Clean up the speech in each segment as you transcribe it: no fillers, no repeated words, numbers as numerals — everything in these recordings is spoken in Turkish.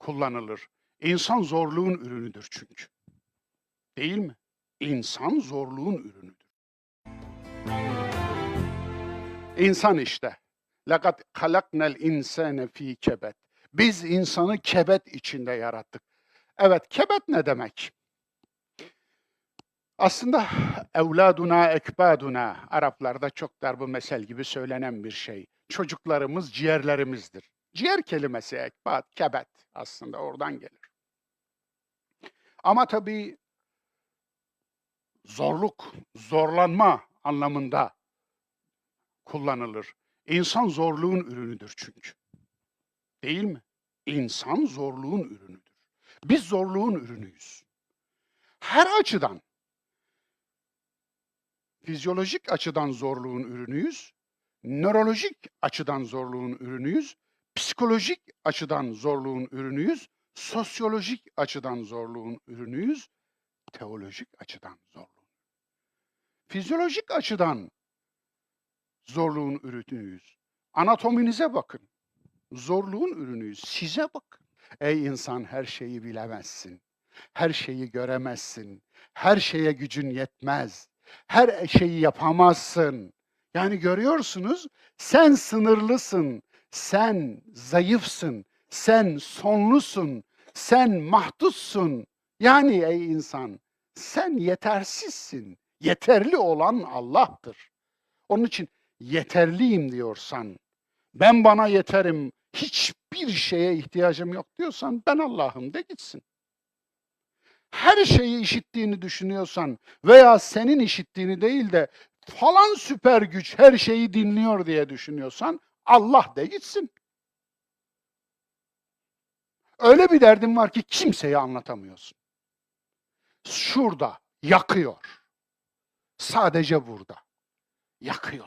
kullanılır. İnsan zorluğun ürünüdür çünkü. Değil mi? İnsan zorluğun ürünüdür. İnsan işte. لَقَدْ خَلَقْنَا الْاِنْسَانَ ف۪ي كَبَدٍ. Biz insanı kebet içinde yarattık. Evet, kebet ne demek? Aslında evladuna ekbaduna, Araplarda çoktur bu mesel gibi söylenen bir şey. Çocuklarımız ciğerlerimizdir. Ciğer kelimesi ekbad, kebet aslında oradan gelir. Ama tabii zorluk, zorlanma anlamında kullanılır. İnsan zorluğun ürünüdür çünkü. Değil mi? İnsan zorluğun ürünüdür. Biz zorluğun ürünüyüz. Her açıdan, fizyolojik açıdan zorluğun ürünüyüz, nörolojik açıdan zorluğun ürünüyüz, psikolojik açıdan zorluğun ürünüyüz, sosyolojik açıdan zorluğun ürünüyüz, teolojik açıdan zorluğun. Fizyolojik açıdan zorluğun ürünüyüz. Anatominize bakın. Zorluğun ürünüyüz. Size bakın. Ey insan, her şeyi bilemezsin. Her şeyi göremezsin. Her şeye gücün yetmez. Her şeyi yapamazsın. Yani görüyorsunuz, sen sınırlısın. Sen zayıfsın. Sen sonlusun. Sen mahdutsun. Yani ey insan, sen yetersizsin. Yeterli olan Allah'tır. Onun için yeterliyim diyorsan, ben bana yeterim, hiçbir şeye ihtiyacım yok diyorsan, ben Allah'ım de gitsin. Her şeyi işittiğini düşünüyorsan veya senin işittiğini değil de falan süper güç her şeyi dinliyor diye düşünüyorsan, Allah de gitsin. Öyle bir derdin var ki kimseye anlatamıyorsun. Şurada yakıyor. Sadece burada yakıyor.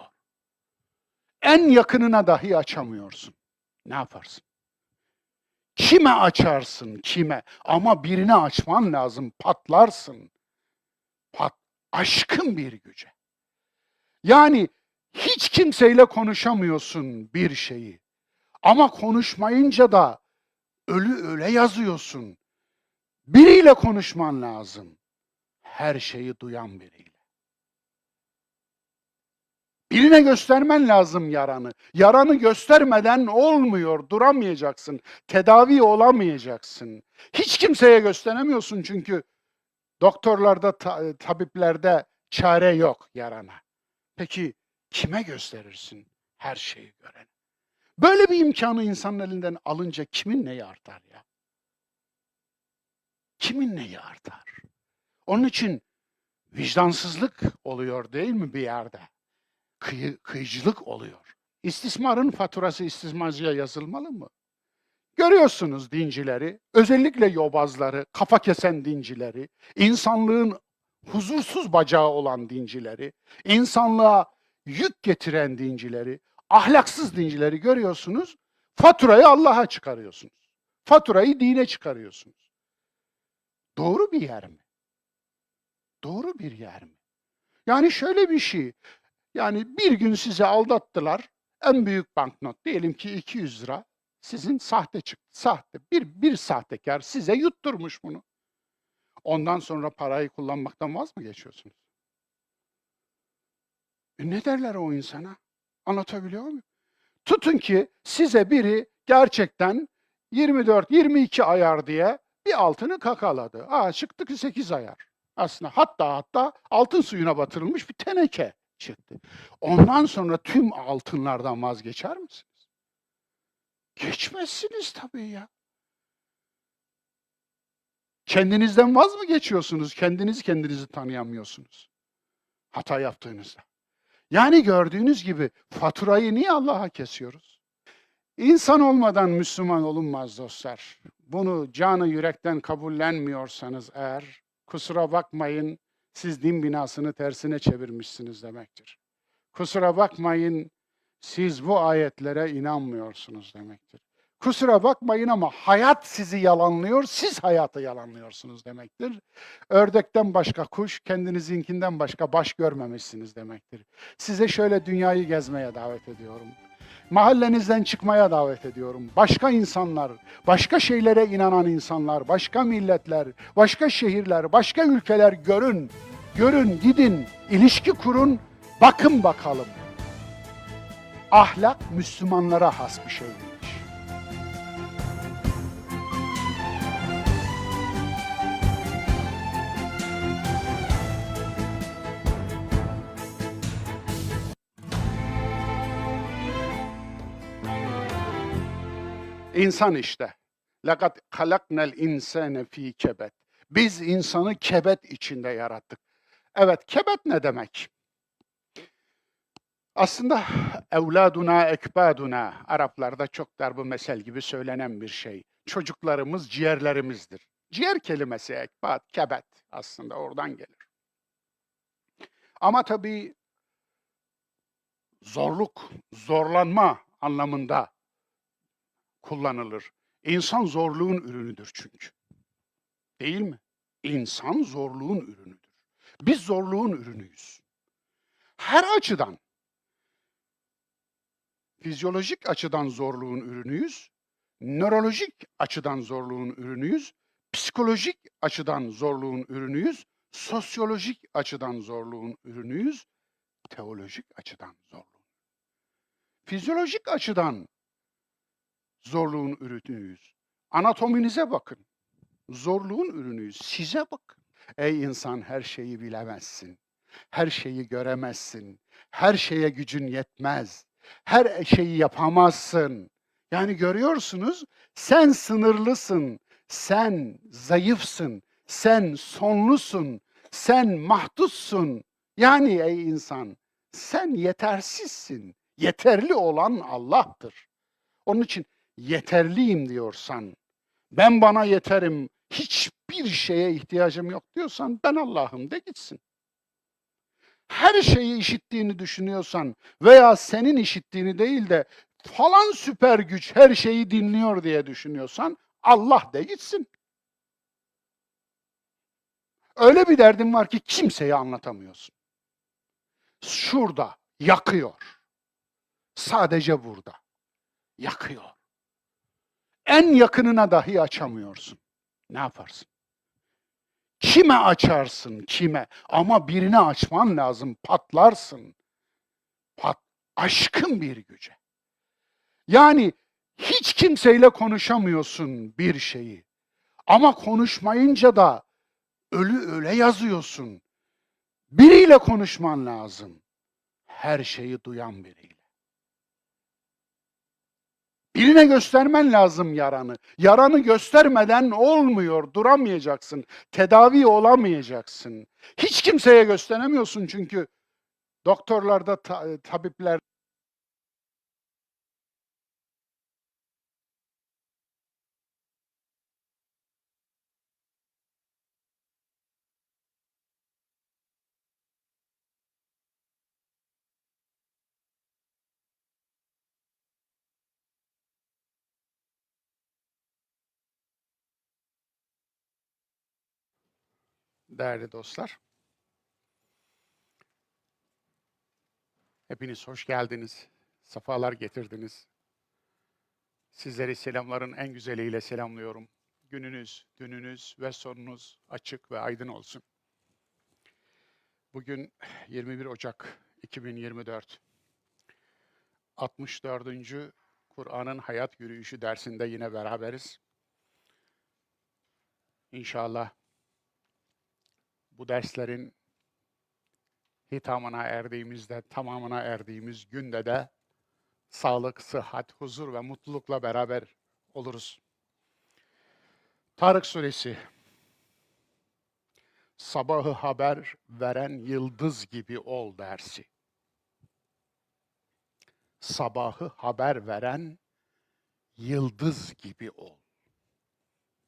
En yakınına dahi açamıyorsun. Ne yaparsın? Kime açarsın, kime? Ama birine açman lazım, patlarsın. Aşkın bir güce. Yani hiç kimseyle konuşamıyorsun bir şeyi. Ama konuşmayınca da ölü öyle yazıyorsun. Biriyle konuşman lazım. Her şeyi duyan biriyle. Birine göstermen lazım yaranı. Yaranı göstermeden olmuyor, duramayacaksın. Tedavi olamayacaksın. Hiç kimseye gösteremiyorsun çünkü doktorlarda, tabiplerde çare yok yarana. Peki kime gösterirsin? Her şeyi gören. Böyle bir imkanı insanın elinden alınca kimin neyi artar ya? Kimin neyi artar? Onun için vicdansızlık oluyor değil mi bir yerde? Kıyıcılık oluyor. İstismarın faturası istismarcıya yazılmalı mı? Görüyorsunuz dincileri, özellikle yobazları, kafa kesen dincileri, insanlığın huzursuz bacağı olan dincileri, insanlığa yük getiren dincileri, ahlaksız dincileri görüyorsunuz. Faturayı Allah'a çıkarıyorsunuz. Faturayı dine çıkarıyorsunuz. Doğru bir yer mi? Doğru bir yer mi? Yani şöyle bir şey, yani bir gün sizi aldattılar, en büyük banknot diyelim ki 200 lira, sizin sahte çıktı. Sahte. Bir sahtekar size yutturmuş bunu. Ondan sonra parayı kullanmaktan vaz mı geçiyorsunuz? Ne derler o insana? Anlatabiliyor muyum? Tutun ki size biri gerçekten 24-22 ayar diye bir altını kakaladı. Çıktı ki 8 ayar. Aslında hatta altın suyuna batırılmış bir teneke çıktı. Ondan sonra tüm altınlardan vazgeçer misiniz? Geçmezsiniz tabii ya. Kendinizden vaz mı geçiyorsunuz? Kendinizi tanıyamıyorsunuz. Hata yaptığınızda. Yani gördüğünüz gibi faturayı niye Allah'a kesiyoruz? İnsan olmadan Müslüman olunmaz dostlar. Bunu canı yürekten kabullenmiyorsanız eğer, kusura bakmayın, siz din binasını tersine çevirmişsiniz demektir. Kusura bakmayın, siz bu ayetlere inanmıyorsunuz demektir. Kusura bakmayın ama hayat sizi yalanlıyor, siz hayatı yalanlıyorsunuz demektir. Ördekten başka kuş, kendinizinkinden başka baş görmemişsiniz demektir. Size şöyle dünyayı gezmeye davet ediyorum. Mahallenizden çıkmaya davet ediyorum. Başka insanlar, başka şeylere inanan insanlar, başka milletler, başka şehirler, başka ülkeler görün. Görün, gidin, ilişki kurun, bakın bakalım. Ahlak Müslümanlara has bir şeymiş. İnsan işte. لَقَدْ خَلَقْنَا الْاِنْسَانَ ف۪ي كَبَدٍ. Biz insanı kebet içinde yarattık. Evet, kebet ne demek? Aslında evladuna ekbaduna, Araplarda çok darbu mesel gibi söylenen bir şey. Çocuklarımız ciğerlerimizdir. Ciğer kelimesi ekbad, kebet aslında oradan gelir. Ama tabii zorluk, zorlanma anlamında kullanılır. İnsan zorluğun ürünüdür çünkü. Değil mi? İnsan zorluğun ürünüdür. Biz zorluğun ürünüyüz. Her açıdan, fizyolojik açıdan zorluğun ürünüyüz, nörolojik açıdan zorluğun ürünüyüz, psikolojik açıdan zorluğun ürünüyüz, sosyolojik açıdan zorluğun ürünüyüz, teolojik açıdan zorluğun. Fizyolojik açıdan zorluğun ürünüyüz. Anatominize bakın. Zorluğun ürünüyüz. Size bakın. Ey insan, her şeyi bilemezsin. Her şeyi göremezsin. Her şeye gücün yetmez. Her şeyi yapamazsın. Yani görüyorsunuz, sen sınırlısın. Sen zayıfsın. Sen sonlusun. Sen mahdutsun. Yani ey insan, sen yetersizsin. Yeterli olan Allah'tır. Onun için yeterliyim diyorsan, ben bana yeterim, hiçbir şeye ihtiyacım yok diyorsan, ben Allah'ım de gitsin. Her şeyi işittiğini düşünüyorsan veya senin işittiğini değil de falan süper güç her şeyi dinliyor diye düşünüyorsan, Allah de gitsin. Öyle bir derdin var ki kimseye anlatamıyorsun. Şurada yakıyor. Sadece burada yakıyor. En yakınına dahi açamıyorsun. Ne yaparsın? Kime açarsın, kime? Ama birine açman lazım, patlarsın. Aşkın bir güce. Yani hiç kimseyle konuşamıyorsun bir şeyi. Ama konuşmayınca da öyle yazıyorsun. Biriyle konuşman lazım. Her şeyi duyan biriyle. Birine göstermen lazım yaranı. Yaranı göstermeden olmuyor, duramayacaksın. Tedavi olamayacaksın. Hiç kimseye gösteremiyorsun çünkü doktorlarda, tabipler değerli dostlar. Hepiniz hoş geldiniz. Sefalar getirdiniz. Sizleri selamların en güzeliyle selamlıyorum. Gününüz, dününüz ve sonunuz açık ve aydın olsun. Bugün 21 Ocak 2024. 64. Kur'an'ın Hayat Yürüyüşü dersinde yine beraberiz. İnşallah bu derslerin hitamına erdiğimizde, tamamına erdiğimiz günde de sağlık, sıhhat, huzur ve mutlulukla beraber oluruz. Tarık Suresi. Sabahı haber veren yıldız gibi ol dersi. Sabahı haber veren yıldız gibi ol.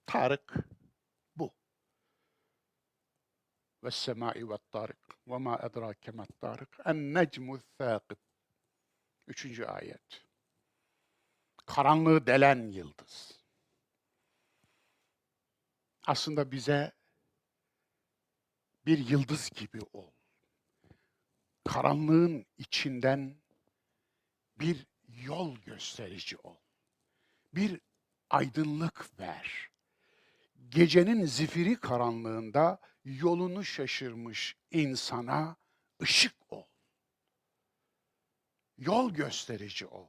Tarık bu. Ve semai ve tarik ve ma edrake met tarik en necmu thâkib. 3. ayet. Karanlığı delen yıldız. Aslında bize bir yıldız gibi ol. Karanlığın içinden bir yol gösterici ol. Bir aydınlık ver. Gecenin zifiri karanlığında yolunu şaşırmış insana ışık ol. Yol gösterici ol.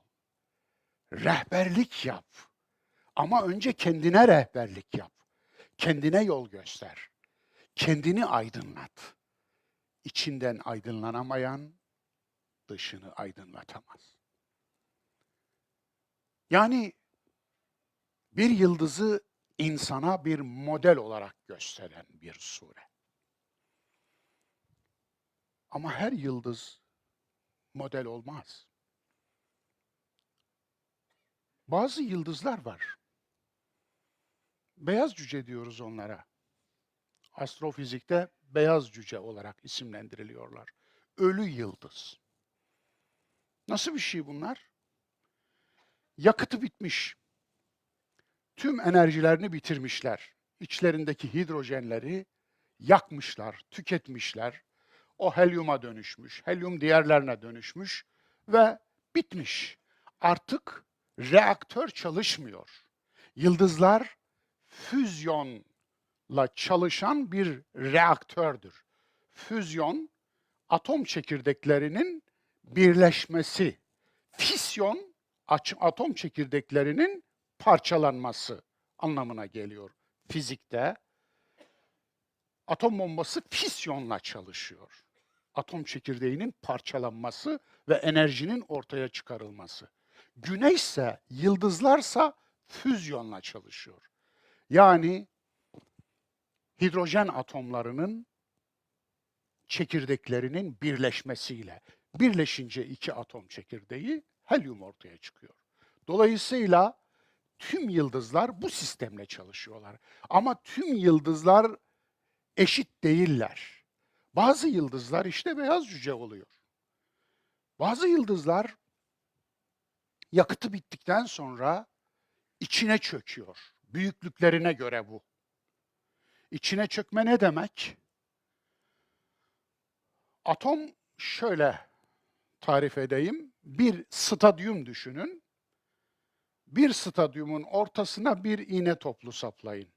Rehberlik yap. Ama önce kendine rehberlik yap. Kendine yol göster. Kendini aydınlat. İçinden aydınlanamayan dışını aydınlatamaz. Yani bir yıldızı insana bir model olarak gösteren bir sure. Ama her yıldız model olmaz. Bazı yıldızlar var. Beyaz cüce diyoruz onlara. Astrofizikte beyaz cüce olarak isimlendiriliyorlar. Ölü yıldız. Nasıl bir şey bunlar? Yakıtı bitmiş. Tüm enerjilerini bitirmişler. İçlerindeki hidrojenleri yakmışlar, tüketmişler. O helyuma dönüşmüş, helyum diğerlerine dönüşmüş ve bitmiş. Artık reaktör çalışmıyor. Yıldızlar füzyonla çalışan bir reaktördür. Füzyon, atom çekirdeklerinin birleşmesi. Fisyon, atom çekirdeklerinin parçalanması anlamına geliyor fizikte. Atom bombası fisyonla çalışıyor. Atom çekirdeğinin parçalanması ve enerjinin ortaya çıkarılması. Güneşse, yıldızlarsa füzyonla çalışıyor. Yani hidrojen atomlarının çekirdeklerinin birleşmesiyle. Birleşince iki atom çekirdeği helyum ortaya çıkıyor. Dolayısıyla tüm yıldızlar bu sistemle çalışıyorlar. Ama tüm yıldızlar eşit değiller. Bazı yıldızlar işte beyaz cüce oluyor. Bazı yıldızlar yakıtı bittikten sonra içine çöküyor. Büyüklüklerine göre bu. İçine çökme ne demek? Atom şöyle tarif edeyim. Bir stadyum düşünün. Bir stadyumun ortasına bir iğne toplu saplayın.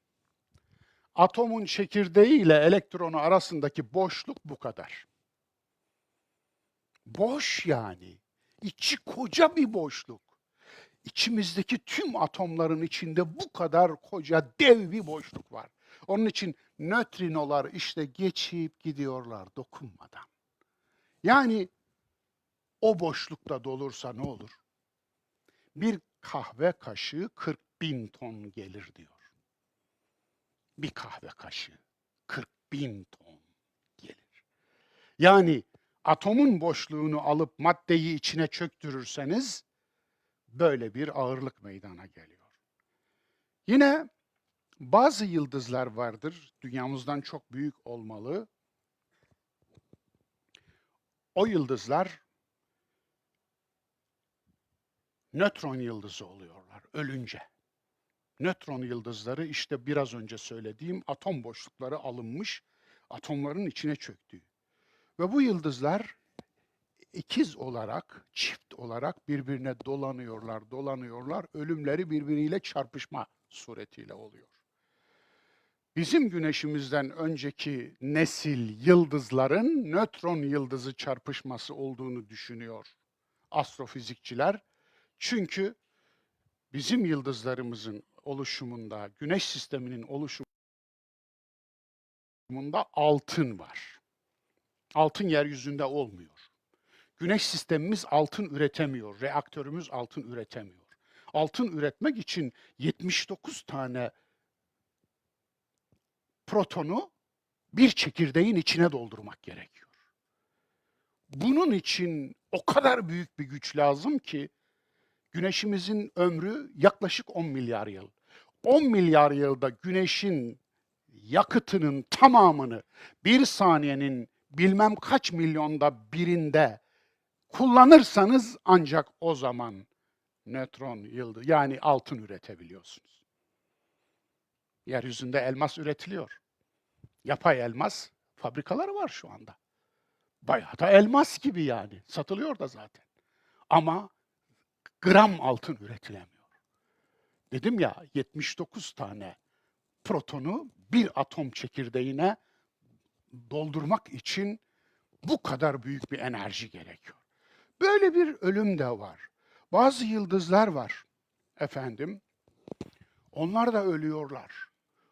Atomun çekirdeği ile elektronu arasındaki boşluk bu kadar. Boş yani. İçi koca bir boşluk. İçimizdeki tüm atomların içinde bu kadar koca dev bir boşluk var. Onun için nötrinolar işte geçip gidiyorlar dokunmadan. Yani o boşlukta dolursa ne olur? Bir kahve kaşığı 40.000 ton gelir diyor. Bir kahve kaşığı 40.000 ton gelir. Yani atomun boşluğunu alıp maddeyi içine çöktürürseniz böyle bir ağırlık meydana geliyor. Yine bazı yıldızlar vardır, dünyamızdan çok büyük olmalı. O yıldızlar nötron yıldızı oluyorlar ölünce. Nötron yıldızları işte biraz önce söylediğim atom boşlukları alınmış, atomların içine çöktüğü. Ve bu yıldızlar ikiz olarak, çift olarak birbirine dolanıyorlar. Ölümleri birbiriyle çarpışma suretiyle oluyor. Bizim güneşimizden önceki nesil yıldızların nötron yıldızı çarpışması olduğunu düşünüyor astrofizikçiler. Çünkü bizim yıldızlarımızın oluşumunda, güneş sisteminin oluşumunda altın var. Altın yeryüzünde olmuyor. Güneş sistemimiz altın üretemiyor, reaktörümüz altın üretemiyor. Altın üretmek için 79 tane protonu bir çekirdeğin içine doldurmak gerekiyor. Bunun için o kadar büyük bir güç lazım ki güneşimizin ömrü yaklaşık 10 milyar yıl. 10 milyar yılda güneşin yakıtının tamamını bir saniyenin bilmem kaç milyonda birinde kullanırsanız ancak o zaman nötron yıldız yani altın üretebiliyorsunuz. Yeryüzünde elmas üretiliyor. Yapay elmas fabrikaları var şu anda. Bayağı da elmas gibi yani. Satılıyor da zaten. Ama gram altın üretilemiyor. Dedim ya 79 tane protonu bir atom çekirdeğine doldurmak için bu kadar büyük bir enerji gerekiyor. Böyle bir ölüm de var. Bazı yıldızlar var efendim. Onlar da ölüyorlar.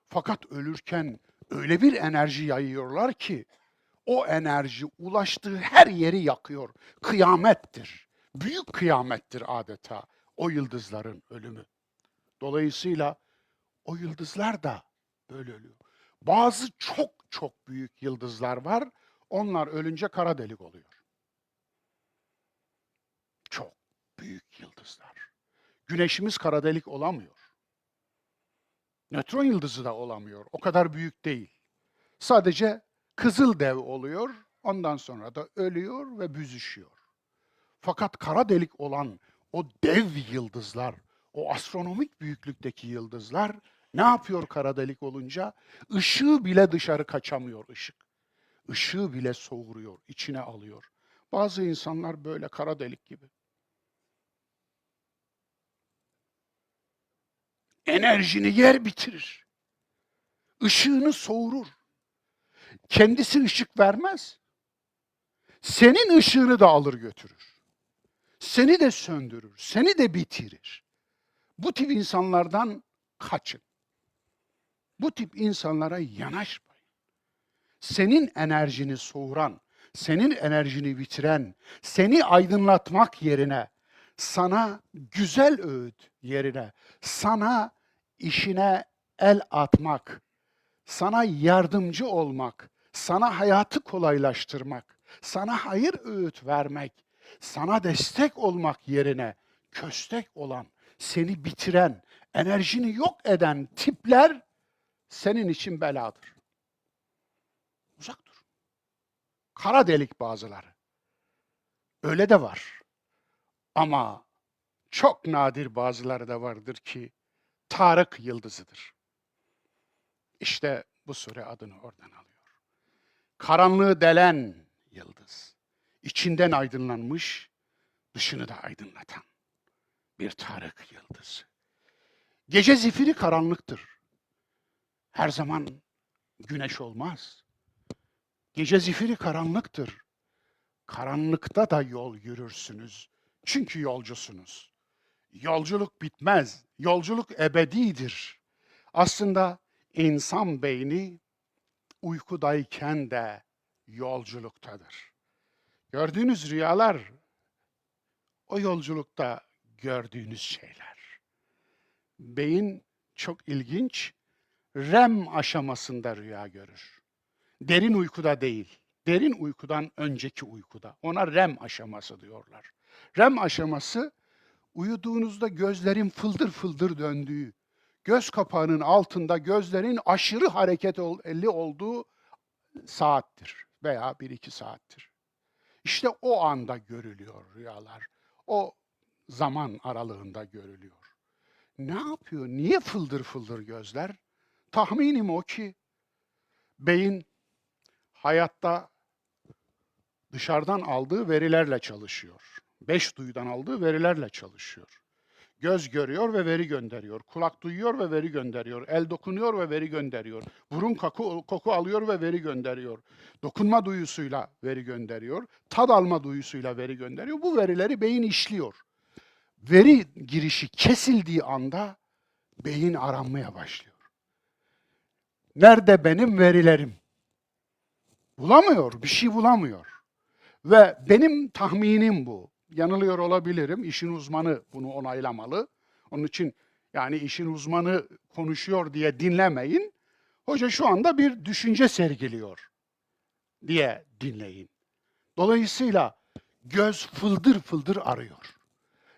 Fakat ölürken öyle bir enerji yayıyorlar ki o enerji ulaştığı her yeri yakıyor. Kıyamettir. Büyük kıyamettir adeta o yıldızların ölümü. Dolayısıyla o yıldızlar da böyle ölüyor. Bazı çok çok büyük yıldızlar var. Onlar ölünce kara delik oluyor. Çok büyük yıldızlar. Güneşimiz kara delik olamıyor. Nötron yıldızı da olamıyor. O kadar büyük değil. Sadece kızıl dev oluyor. Ondan sonra da ölüyor ve büzüşüyor. Fakat kara delik olan o dev yıldızlar, o astronomik büyüklükteki yıldızlar ne yapıyor kara delik olunca? Işığı bile dışarı kaçamıyor ışık. Işığı bile soğuruyor, içine alıyor. Bazı insanlar böyle kara delik gibi. Enerjini yer bitirir. Işığını soğurur. Kendisi ışık vermez. Senin ışığını da alır götürür. Seni de söndürür, seni de bitirir. Bu tip insanlardan kaçın. Bu tip insanlara yanaşmayın. Senin enerjini soğuran, senin enerjini bitiren, seni aydınlatmak yerine, sana güzel öğüt yerine, sana işine el atmak, sana yardımcı olmak, sana hayatı kolaylaştırmak, sana hayır öğüt vermek, sana destek olmak yerine köstek olan, seni bitiren, enerjini yok eden tipler senin için beladır. Uzak dur. Kara delik bazıları. Öyle de var. Ama çok nadir bazıları da vardır ki Tarık yıldızıdır. İşte bu sure adını oradan alıyor. Karanlığı delen yıldız. İçinden aydınlanmış, dışını da aydınlatan bir Tarık yıldızı. Gece zifiri karanlıktır. Her zaman güneş olmaz. Gece zifiri karanlıktır. Karanlıkta da yol yürürsünüz. Çünkü yolcusunuz. Yolculuk bitmez. Yolculuk ebedidir. Aslında insan beyni uykudayken de yolculuktadır. Gördüğünüz rüyalar o yolculukta gördüğünüz şeyler. Beyin çok ilginç, REM aşamasında rüya görür. Derin uykuda değil, derin uykudan önceki uykuda. Ona REM aşaması diyorlar. REM aşaması uyuduğunuzda gözlerin fıldır fıldır döndüğü, göz kapağının altında gözlerin aşırı hareketli olduğu saattir veya 1-2 saattir. İşte o anda görülüyor rüyalar. O zaman aralığında görülüyor. Ne yapıyor? Niye fıldır fıldır gözler? Tahminim o ki beyin hayatta dışarıdan aldığı verilerle çalışıyor. 5 duyudan aldığı verilerle çalışıyor. Göz görüyor ve veri gönderiyor. Kulak duyuyor ve veri gönderiyor. El dokunuyor ve veri gönderiyor. Burun koku alıyor ve veri gönderiyor. Dokunma duyusuyla veri gönderiyor. Tad alma duyusuyla veri gönderiyor. Bu verileri beyin işliyor. Veri girişi kesildiği anda beyin aranmaya başlıyor. Nerede benim verilerim? Bulamıyor, bir şey bulamıyor. Ve benim tahminim bu. Yanılıyor olabilirim. İşin uzmanı bunu onaylamalı. Onun için yani işin uzmanı konuşuyor diye dinlemeyin. Hoca şu anda bir düşünce sergiliyor diye dinleyin. Dolayısıyla göz fıldır fıldır arıyor.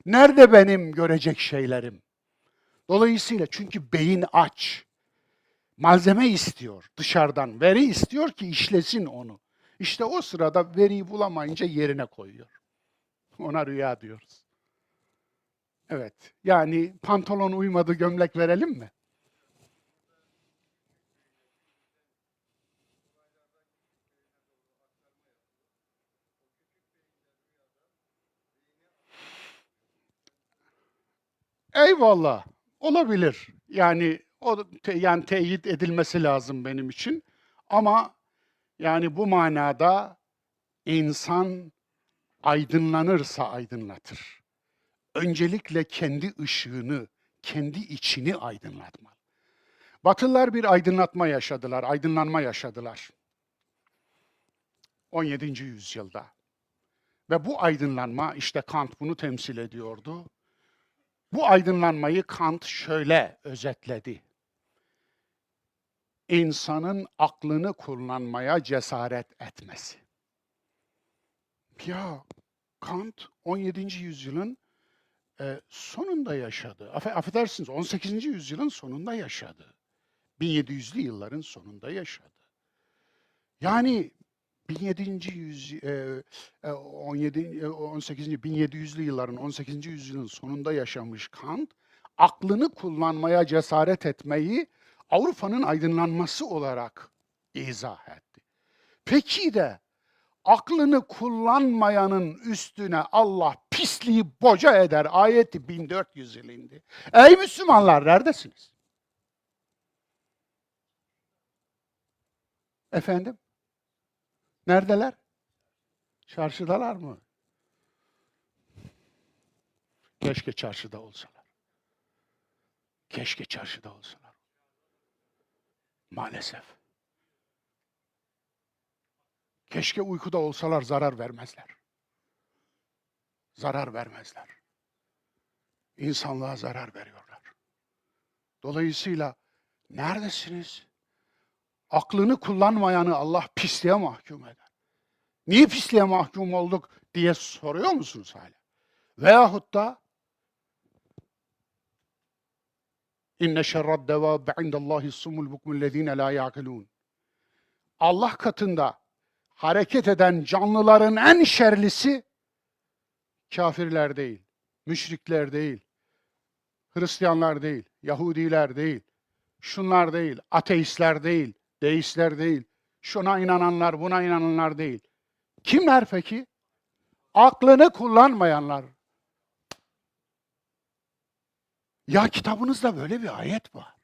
Nerede benim görecek şeylerim? Dolayısıyla çünkü beyin aç. Malzeme istiyor dışarıdan. Veri istiyor ki işlesin onu. İşte o sırada veriyi bulamayınca yerine koyuyor. Ona rüya diyoruz. Evet. Yani pantolon uymadı gömlek verelim mi? Eyvallah. Olabilir. Yani yani teyit edilmesi lazım benim için. Ama yani bu manada insan aydınlanırsa aydınlatır. Öncelikle kendi ışığını, kendi içini aydınlatmalı. Batılılar bir aydınlatma yaşadılar, aydınlanma yaşadılar. 17. yüzyılda. Ve bu aydınlanma, işte Kant bunu temsil ediyordu. Bu aydınlanmayı Kant şöyle özetledi. İnsanın aklını kullanmaya cesaret etmesi. Ya Kant 17. yüzyılın sonunda yaşadı. Affedersiniz 18. yüzyılın sonunda yaşadı. 1700'lü yılların sonunda yaşadı. Yani 1700'lü yılların 18. yüzyılın sonunda yaşamış Kant, aklını kullanmaya cesaret etmeyi Avrupa'nın aydınlanması olarak izah etti. Peki de aklını kullanmayanın üstüne Allah pisliği boca eder ayeti 1400 yıl indi. Ey Müslümanlar neredesiniz? Efendim? Neredeler? Çarşıdalar mı? Keşke çarşıda olsalar. Keşke çarşıda olsalar. Maalesef. Keşke uykuda olsalar zarar vermezler. Zarar vermezler. İnsanlığa zarar veriyorlar. Dolayısıyla neredesiniz? Aklını kullanmayanı Allah pisliğe mahkum eder. Niye pisliğe mahkum olduk diye soruyor musunuz hala? Veyahut da İnne şerrad devâbe indallâhi sumul bukmullezîne lâ ya'kilûn. Allah katında hareket eden canlıların en şerlisi kafirler değil, müşrikler değil, Hristiyanlar değil, Yahudiler değil, şunlar değil, ateistler değil, deistler değil, şuna inananlar, buna inananlar değil. Kimler peki? Aklını kullanmayanlar. Ya kitabınızda böyle bir ayet var.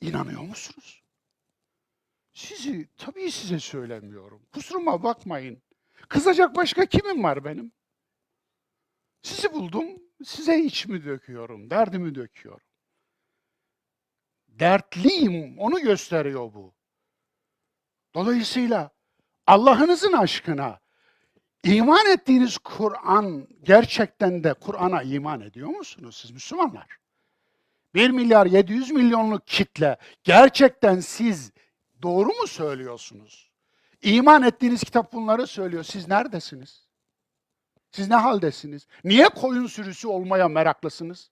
İnanıyor musunuz? Tabii size söylemiyorum. Kusuruma bakmayın. Kızacak başka kimim var benim? Sizi buldum, size içimi döküyorum, derdimi döküyorum. Dertliyim, onu gösteriyor bu. Dolayısıyla Allah'ınızın aşkına iman ettiğiniz Kur'an, gerçekten de Kur'an'a iman ediyor musunuz siz Müslümanlar? 1 milyar 700 milyonluk kitle, gerçekten siz doğru mu söylüyorsunuz? İman ettiğiniz kitap bunları söylüyor. Siz neredesiniz? Siz ne haldesiniz? Niye koyun sürüsü olmaya meraklısınız?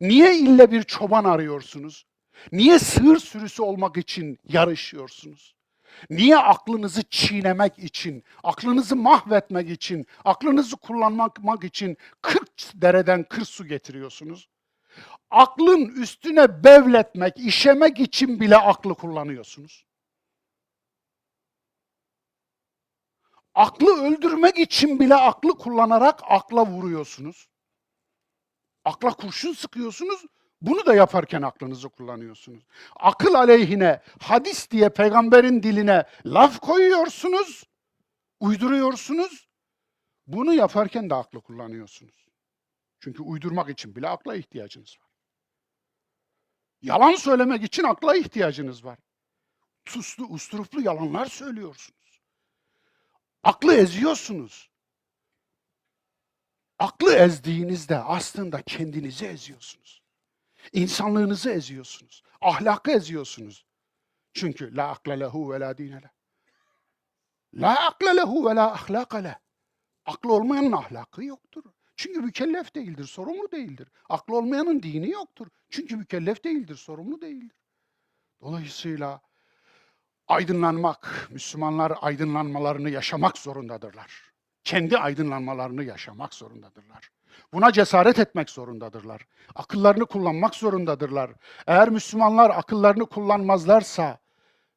Niye ille bir çoban arıyorsunuz? Niye sığır sürüsü olmak için yarışıyorsunuz? Niye aklınızı çiğnemek için, aklınızı mahvetmek için, aklınızı kullanmak için 40 dereden 40 su getiriyorsunuz? Aklın üstüne bevletmek, işemek için bile aklı kullanıyorsunuz. Aklı öldürmek için bile aklı kullanarak akla vuruyorsunuz. Akla kurşun sıkıyorsunuz, bunu da yaparken aklınızı kullanıyorsunuz. Akıl aleyhine, hadis diye peygamberin diline laf koyuyorsunuz, uyduruyorsunuz. Bunu yaparken de aklı kullanıyorsunuz. Çünkü uydurmak için bile akla ihtiyacınız var. Yalan söylemek için akla ihtiyacınız var. Suslu, usturuplu yalanlar söylüyorsunuz. Aklı eziyorsunuz. Aklı ezdiğinizde aslında kendinizi eziyorsunuz. İnsanlığınızı eziyorsunuz. Ahlakı eziyorsunuz. Çünkü la akle lehu ve la dine leh. La akle lehu ve la ahlaka leh. Aklı olmayanın ahlakı yoktur. Çünkü mükellef değildir, sorumlu değildir. Aklı olmayanın dini yoktur. Çünkü mükellef değildir, sorumlu değildir. Dolayısıyla aydınlanmak, Müslümanlar aydınlanmalarını yaşamak zorundadırlar. Kendi aydınlanmalarını yaşamak zorundadırlar. Buna cesaret etmek zorundadırlar. Akıllarını kullanmak zorundadırlar. Eğer Müslümanlar akıllarını kullanmazlarsa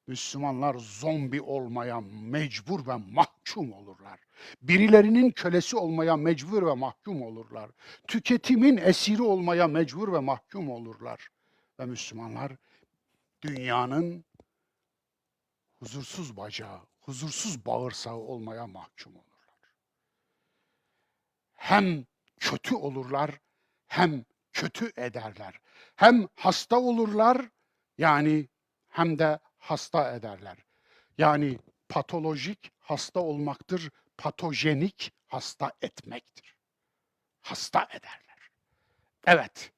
Müslümanlar zombi olmaya mecbur ve mahkum olurlar. Birilerinin kölesi olmaya mecbur ve mahkum olurlar. Tüketimin esiri olmaya mecbur ve mahkum olurlar. Ve Müslümanlar dünyanın huzursuz bacağı, huzursuz bağırsağı olmaya mahkum olurlar. Hem kötü olurlar, hem kötü ederler. Hem hasta olurlar, yani hem de hasta ederler. Yani patolojik hasta olmaktır, patojenik hasta etmektir. Hasta ederler. Evet,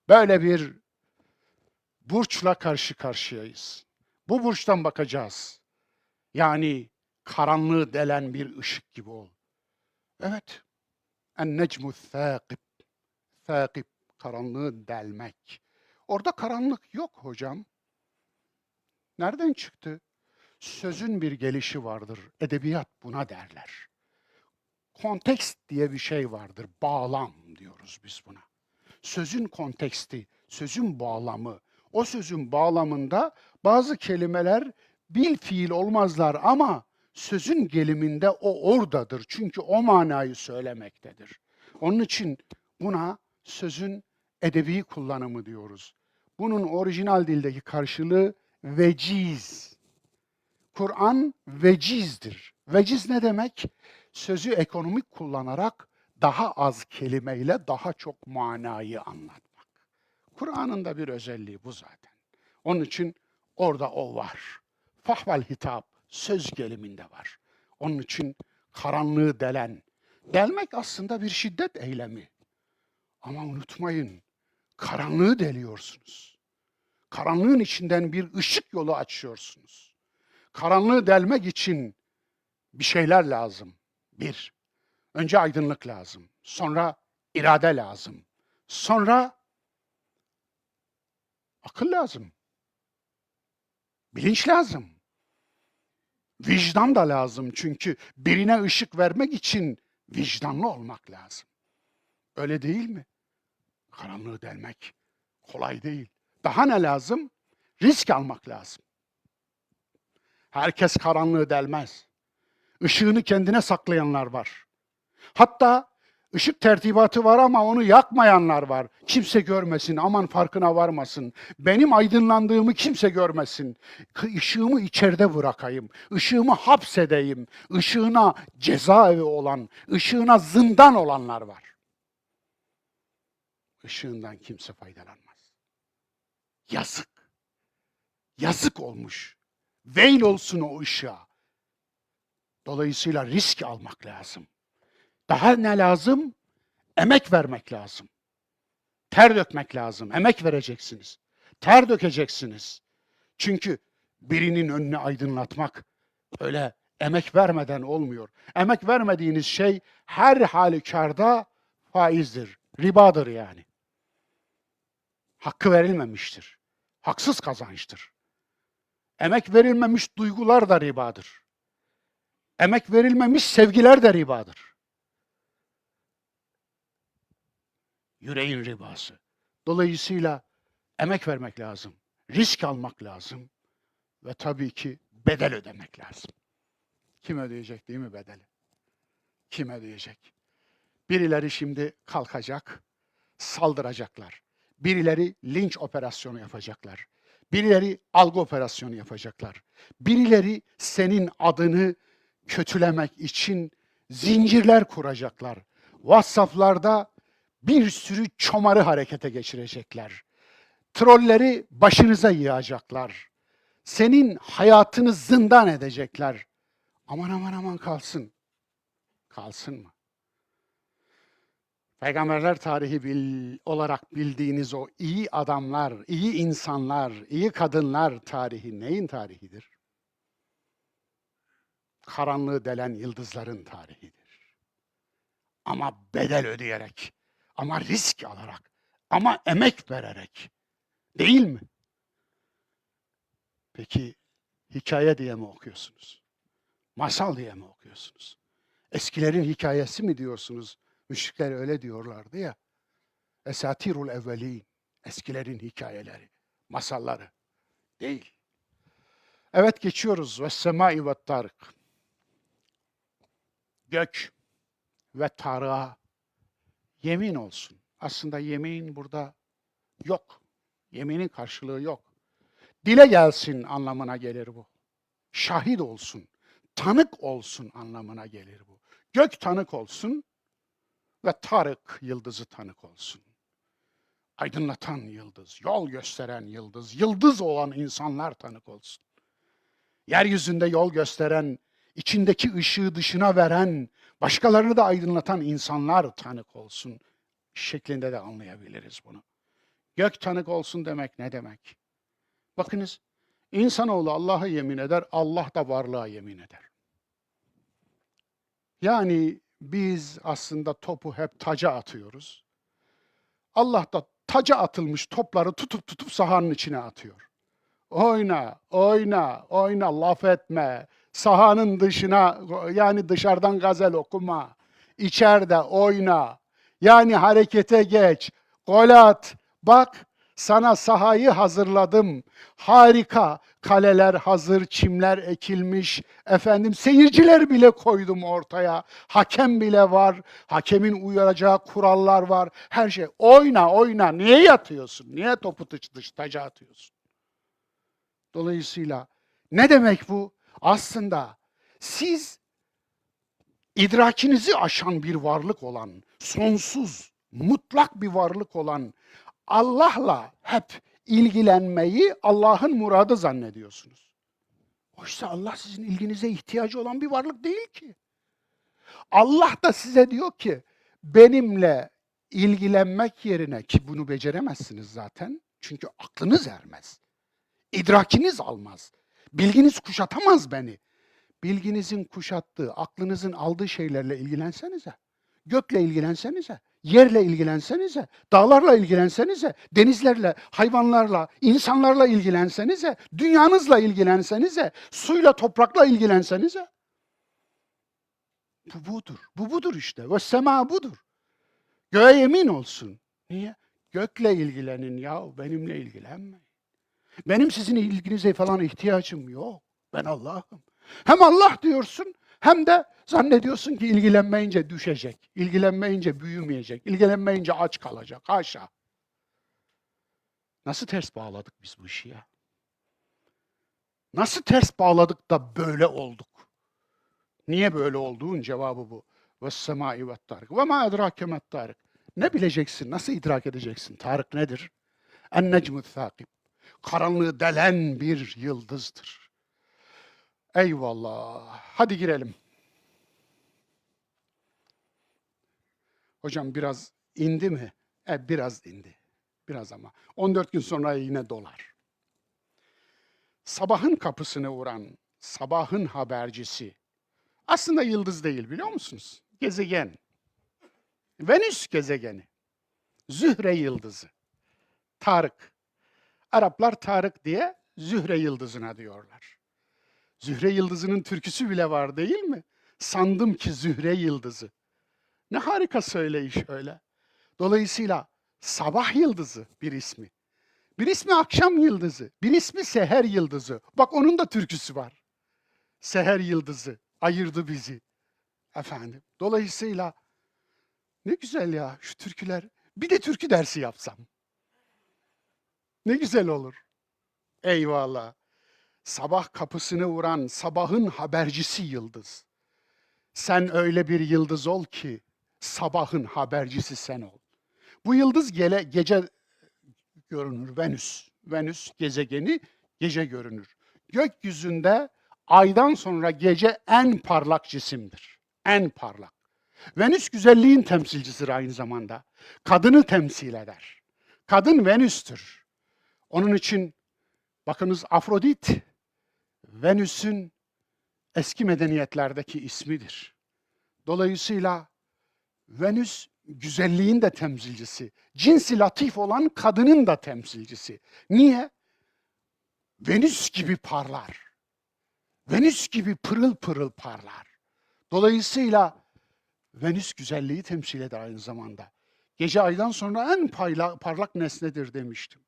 böyle bir burçla karşı karşıyayız. Bu burçtan bakacağız. Yani karanlığı delen bir ışık gibi ol. Evet, en-necmu thâkib, thâkib, karanlığı delmek. Orada karanlık yok hocam. Nereden çıktı? Sözün bir gelişi vardır. Edebiyat buna derler. Kontekst diye bir şey vardır. Bağlam diyoruz biz buna. Sözün konteksti, sözün bağlamı. O sözün bağlamında bazı kelimeler bil fiil olmazlar ama sözün geliminde o oradadır. Çünkü o manayı söylemektedir. Onun için buna sözün edebi kullanımı diyoruz. Bunun orijinal dildeki karşılığı veciz. Kur'an vecizdir. Veciz ne demek? Sözü ekonomik kullanarak daha az kelimeyle daha çok manayı anlatmak. Kur'an'ın da bir özelliği bu zaten. Onun için orada o var. Fahvel hitap, söz geliminde var. Onun için karanlığı delen, delmek aslında bir şiddet eylemi. Ama unutmayın, karanlığı deliyorsunuz. Karanlığın içinden bir ışık yolu açıyorsunuz. Karanlığı delmek için bir şeyler lazım. Bir, önce aydınlık lazım. Sonra irade lazım. Sonra akıl lazım. Bilinç lazım. Vicdan da lazım çünkü birine ışık vermek için vicdanlı olmak lazım. Öyle değil mi? Karanlığı delmek kolay değil. Daha ne lazım? Risk almak lazım. Herkes karanlığı delmez. Işığını kendine saklayanlar var. Hatta ışık tertibatı var ama onu yakmayanlar var. Kimse görmesin, aman farkına varmasın. Benim aydınlandığımı kimse görmesin. Işığımı içeride bırakayım, ışığımı hapsedeyim. Işığına cezaevi olan, ışığına zindan olanlar var. Işığından kimse faydalanmaz. Yazık. Yazık olmuş. Veil olsun o ışığa. Dolayısıyla risk almak lazım. Daha ne lazım? Emek vermek lazım. Ter dökmek lazım. Emek vereceksiniz. Ter dökeceksiniz. Çünkü birinin önünü aydınlatmak öyle emek vermeden olmuyor. Emek vermediğiniz şey her halükarda faizdir, ribadır yani. Hakkı verilmemiştir. Haksız kazançtır. Emek verilmemiş duygular da ribadır. Emek verilmemiş sevgiler de ribadır. Yüreğin ribası. Dolayısıyla emek vermek lazım, risk almak lazım ve tabii ki bedel ödemek lazım. Kim ödeyecek değil mi bedeli? Kim ödeyecek? Birileri şimdi kalkacak, saldıracaklar. Birileri linç operasyonu yapacaklar. Birileri algı operasyonu yapacaklar. Birileri senin adını kötülemek için zincirler kuracaklar. WhatsApp'larda bir sürü çomarı harekete geçirecekler. Trolleri başınıza yığacaklar. Senin hayatını zindan edecekler. Aman aman aman kalsın. Kalsın mı? Peygamberler tarihi olarak bildiğiniz o iyi adamlar, iyi insanlar, iyi kadınlar tarihi neyin tarihidir? Karanlığı delen yıldızların tarihidir. Ama bedel ödeyerek, ama risk alarak, ama emek vererek. Değil mi? Peki hikaye diye mi okuyorsunuz? Masal diye mi okuyorsunuz? Eskilerin hikayesi mi diyorsunuz? Müşrikler öyle diyorlardı ya. Esatirul evvelin. Eskilerin hikayeleri, masalları. Değil. Evet, geçiyoruz. Ve semai ve tarik. Gök ve tarığa yemin olsun. Aslında yemin burada yok. Yeminin karşılığı yok. Dile gelsin anlamına gelir bu. Şahit olsun, tanık olsun anlamına gelir bu. Gök tanık olsun ve Tarık yıldızı tanık olsun. Aydınlatan yıldız, yol gösteren yıldız, yıldız olan insanlar tanık olsun. Yeryüzünde yol gösteren, içindeki ışığı dışına veren, başkalarını da aydınlatan insanlar tanık olsun şeklinde de anlayabiliriz bunu. Gök tanık olsun demek ne demek? Bakınız, insanoğlu Allah'a yemin eder, Allah da varlığa yemin eder. Yani biz aslında topu hep taca atıyoruz. Allah da taca atılmış topları tutup sahanın içine atıyor. Oyna, oyna, oyna, laf etme. Sahanın dışına, yani dışarıdan gazel okuma. İçeride oyna. Yani harekete geç. Gol at. Bak, sana sahayı hazırladım. Harika. Kaleler hazır, çimler ekilmiş. Efendim, seyirciler bile koydum ortaya. Hakem bile var. Hakemin uyaracağı kurallar var. Her şey. Oyna, oyna. Niye yatıyorsun? Niye topu taca atıyorsun? Dolayısıyla ne demek bu? Aslında siz idrakinizi aşan bir varlık olan, sonsuz, mutlak bir varlık olan Allah'la hep ilgilenmeyi Allah'ın muradı zannediyorsunuz. Oysa Allah sizin ilginize ihtiyacı olan bir varlık değil ki. Allah da size diyor ki, benimle ilgilenmek yerine, ki bunu beceremezsiniz zaten, çünkü aklınız ermez. İdrakiniz almaz. Bilginiz kuşatamaz beni. Bilginizin kuşattığı, aklınızın aldığı şeylerle ilgilensenize. Gökle ilgilensenize, yerle ilgilensenize, dağlarla ilgilensenize, denizlerle, hayvanlarla, insanlarla ilgilensenize, dünyanızla ilgilensenize, suyla, toprakla ilgilensenize. Bu budur. Bu budur işte. Ve sema budur. Göğe yemin olsun. Niye? Gökle ilgilenin ya, benimle ilgilenmeyin. Benim sizin ilginize falan ihtiyacım yok. Ben Allah'ım. Hem Allah diyorsun hem de zannediyorsun ki ilgilenmeyince düşecek. İlgilenmeyince büyümeyecek. İlgilenmeyince aç kalacak. Haşa. Nasıl ters bağladık biz bu işi ya? Nasıl ters bağladık da böyle olduk? Niye böyle olduğun cevabı bu. Ve's-semâi ve't-târik. Ve mâ edrâke met-târik. Ne bileceksin? Nasıl idrak edeceksin? Tarık nedir? En-necmü-thâkib. Karanlığı delen bir yıldızdır. Eyvallah. Hadi girelim. Hocam biraz indi mi? Biraz indi. Biraz ama. 14 gün sonra yine dolar. Sabahın kapısını vuran, sabahın habercisi. Aslında yıldız değil, biliyor musunuz? Gezegen. Venüs gezegeni. Zühre yıldızı. Tarık. Araplar Tarık diye Zühre yıldızına diyorlar. Zühre yıldızının türküsü bile var değil mi? Sandım ki Zühre yıldızı. Ne harika söyleyiş öyle. Dolayısıyla sabah yıldızı bir ismi. Bir ismi akşam yıldızı. Bir ismi seher yıldızı. Bak onun da türküsü var. Seher yıldızı ayırdı bizi. Efendim. Dolayısıyla ne güzel ya şu türküler. Bir de türkü dersi yapsam. Ne güzel olur. Eyvallah. Sabah kapısını vuran sabahın habercisi yıldız. Sen öyle bir yıldız ol ki sabahın habercisi sen ol. Bu yıldız gece görünür, Venüs. Venüs gezegeni gece görünür. Gökyüzünde aydan sonra gece en parlak cisimdir. En parlak. Venüs güzelliğin temsilcisidir aynı zamanda. Kadını temsil eder. Kadın Venüs'tür. Onun için bakınız Afrodit, Venüs'ün eski medeniyetlerdeki ismidir. Dolayısıyla Venüs güzelliğin de temsilcisi. Cinsi latif olan kadının da temsilcisi. Niye? Venüs gibi parlar. Venüs gibi pırıl pırıl parlar. Dolayısıyla Venüs güzelliği temsil eder aynı zamanda. Gece aydan sonra en parlak nesnedir demiştim.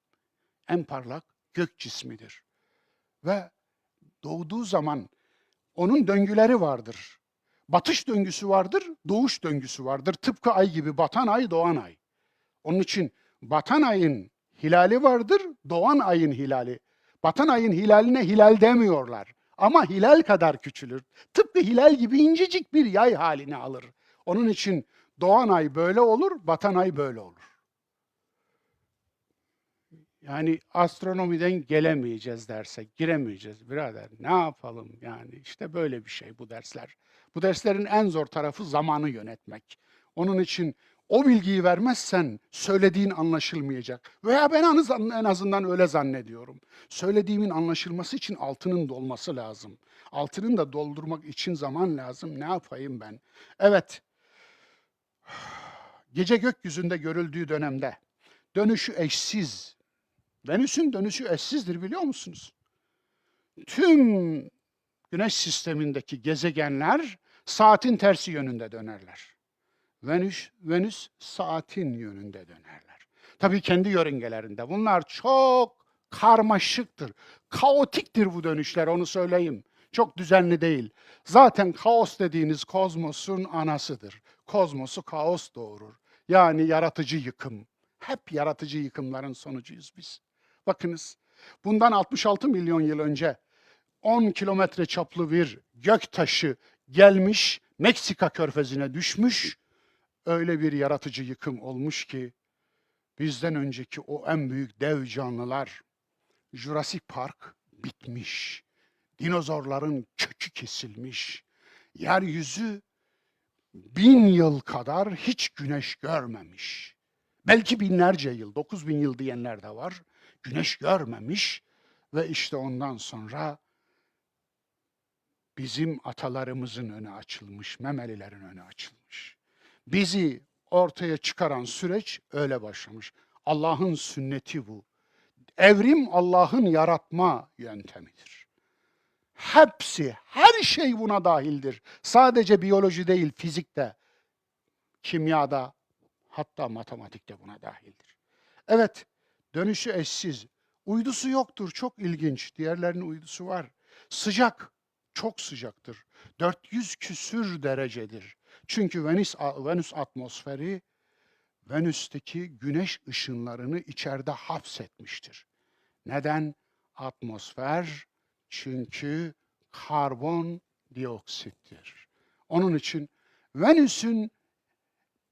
En parlak gök cismidir. Ve doğduğu zaman onun döngüleri vardır. Batış döngüsü vardır, doğuş döngüsü vardır. Tıpkı ay gibi batan ay, doğan ay. Onun için batan ayın hilali vardır, doğan ayın hilali. Batan ayın hilaline hilal demiyorlar. Ama hilal kadar küçülür. Tıpkı hilal gibi incecik bir yay halini alır. Onun için doğan ay böyle olur, batan ay böyle olur. Yani astronomiden gelemeyeceğiz dersek, giremeyeceğiz birader. Ne yapalım yani? İşte böyle bir şey bu dersler. Bu derslerin en zor tarafı zamanı yönetmek. Onun için o bilgiyi vermezsen söylediğin anlaşılmayacak. Veya ben en azından öyle zannediyorum. Söylediğimin anlaşılması için altının dolması lazım. Altının da doldurmak için zaman lazım. Ne yapayım ben? Evet, gece gökyüzünde görüldüğü dönemde dönüşü eşsiz. Venüs'ün dönüşü eşsizdir biliyor musunuz? Tüm Güneş sistemindeki gezegenler saatin tersi yönünde dönerler. Venüs saatin yönünde dönerler. Tabii kendi yörüngelerinde. Bunlar çok karmaşıktır. Kaotiktir bu dönüşler, onu söyleyeyim. Çok düzenli değil. Zaten kaos dediğiniz kozmosun anasıdır. Kozmosu kaos doğurur. Yani yaratıcı yıkım. Hep yaratıcı yıkımların sonucuyuz biz. Bakınız, bundan 66 milyon yıl önce 10 kilometre çaplı bir gök taşı gelmiş, Meksika körfezine düşmüş. Öyle bir yaratıcı yıkım olmuş ki bizden önceki o en büyük dev canlılar, Jurassic Park bitmiş. Dinozorların kökü kesilmiş. Yeryüzü 1000 yıl kadar hiç güneş görmemiş. Belki binlerce yıl, 9000 yıl diyenler de var. Güneş görmemiş ve işte ondan sonra bizim atalarımızın önü açılmış, memelilerin önü açılmış. Bizi ortaya çıkaran süreç öyle başlamış. Allah'ın sünneti bu. Evrim Allah'ın yaratma yöntemidir. Hepsi, her şey buna dahildir. Sadece biyoloji değil, fizikte, kimyada, hatta matematikte buna dahildir. Evet, dönüşü eşsiz. Uydusu yoktur, çok ilginç. Diğerlerinin uydusu var. Sıcak, çok sıcaktır. 400 küsür derecedir. Çünkü Venüs atmosferi, Venüs'teki güneş ışınlarını içeride hapsetmiştir. Neden? Atmosfer, çünkü karbon dioksittir. Onun için Venüs'ün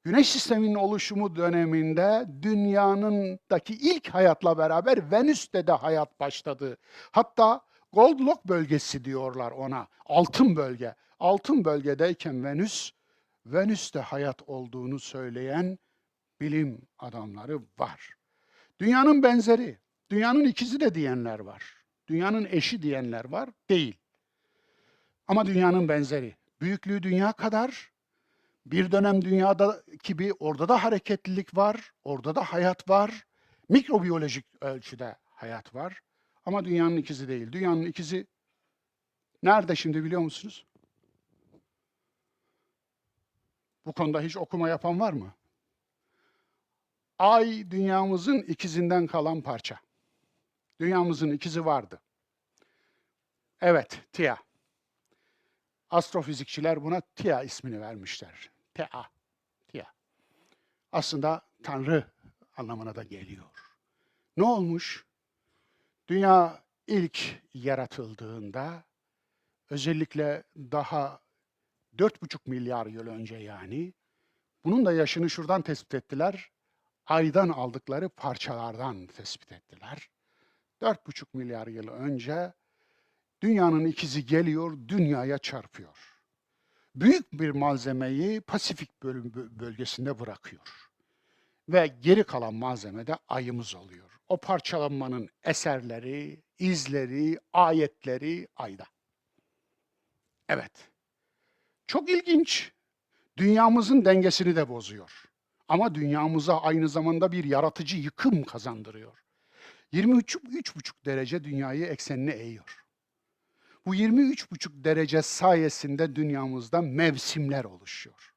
Güneş sisteminin oluşumu döneminde dünyanındaki ilk hayatla beraber Venüs'te de hayat başladı. Hatta Goldilocks bölgesi diyorlar ona, altın bölge. Altın bölgedeyken Venüs'te hayat olduğunu söyleyen bilim adamları var. Dünyanın benzeri, dünyanın ikizi de diyenler var. Dünyanın eşi diyenler var, değil. Ama dünyanın benzeri. Büyüklüğü dünya kadar, bir dönem dünyada gibi orada da hareketlilik var, orada da hayat var. Mikrobiyolojik ölçüde hayat var. Ama dünyanın ikizi değil. Dünyanın ikizi nerede şimdi biliyor musunuz? Bu konuda hiç okuma yapan var mı? Ay dünyamızın ikizinden kalan parça. Dünyamızın ikizi vardı. Evet, Tia. Astrofizikçiler buna Tia ismini vermişler. Tia. Tia. Aslında Tanrı anlamına da geliyor. Ne olmuş? Dünya ilk yaratıldığında, özellikle daha 4,5 milyar yıl önce yani, bunun da yaşını şuradan tespit ettiler, aydan aldıkları parçalardan tespit ettiler. 4,5 milyar yıl önce dünyanın ikizi geliyor, dünyaya çarpıyor. Büyük bir malzemeyi Pasifik bölgesinde bırakıyor. Ve geri kalan malzeme de ayımız oluyor. O parçalanmanın eserleri, izleri, ayetleri ayda. Evet. Çok ilginç. Dünyamızın dengesini de bozuyor. Ama dünyamıza aynı zamanda bir yaratıcı yıkım kazandırıyor. 23,5 derece dünyayı eksenine eğiyor. Bu 23,5 derece sayesinde dünyamızda mevsimler oluşuyor.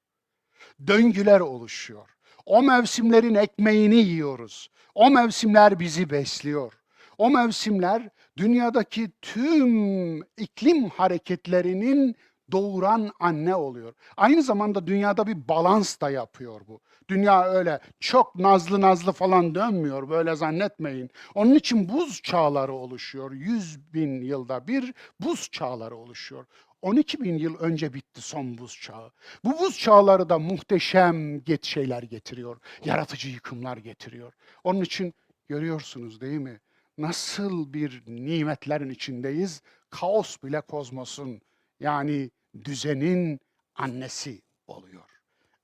Döngüler oluşuyor. O mevsimlerin ekmeğini yiyoruz. O mevsimler bizi besliyor. O mevsimler dünyadaki tüm iklim hareketlerinin doğuran anne oluyor. Aynı zamanda dünyada bir balans da yapıyor bu. Dünya öyle çok nazlı nazlı falan dönmüyor, böyle zannetmeyin. Onun için buz çağları oluşuyor. 100 bin yılda bir buz çağları oluşuyor. 12 bin yıl önce bitti son buz çağı. Bu buz çağları da muhteşem şeyler getiriyor. Yaratıcı yıkımlar getiriyor. Onun için görüyorsunuz değil mi? Nasıl bir nimetlerin içindeyiz? Kaos bile kozmosun, yani düzenin annesi oluyor.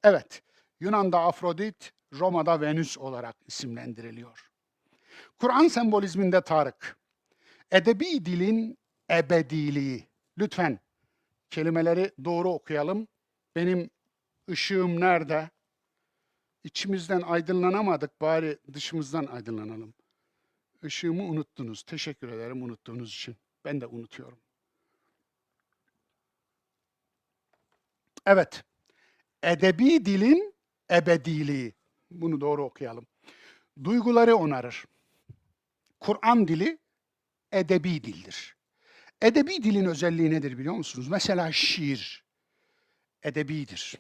Evet, Yunan'da Afrodit, Roma'da Venüs olarak isimlendiriliyor. Kur'an sembolizminde Tarık. Edebi dilin ebediliği. Lütfen kelimeleri doğru okuyalım. Benim ışığım nerede? İçimizden aydınlanamadık, bari dışımızdan aydınlanalım. Işığımı unuttunuz. Teşekkür ederim unuttuğunuz için. Ben de unutuyorum. Evet, edebi dilin ebediliği. Bunu doğru okuyalım. Duyguları onarır. Kur'an dili edebi dildir. Edebi dilin özelliği nedir biliyor musunuz? Mesela şiir edebidir.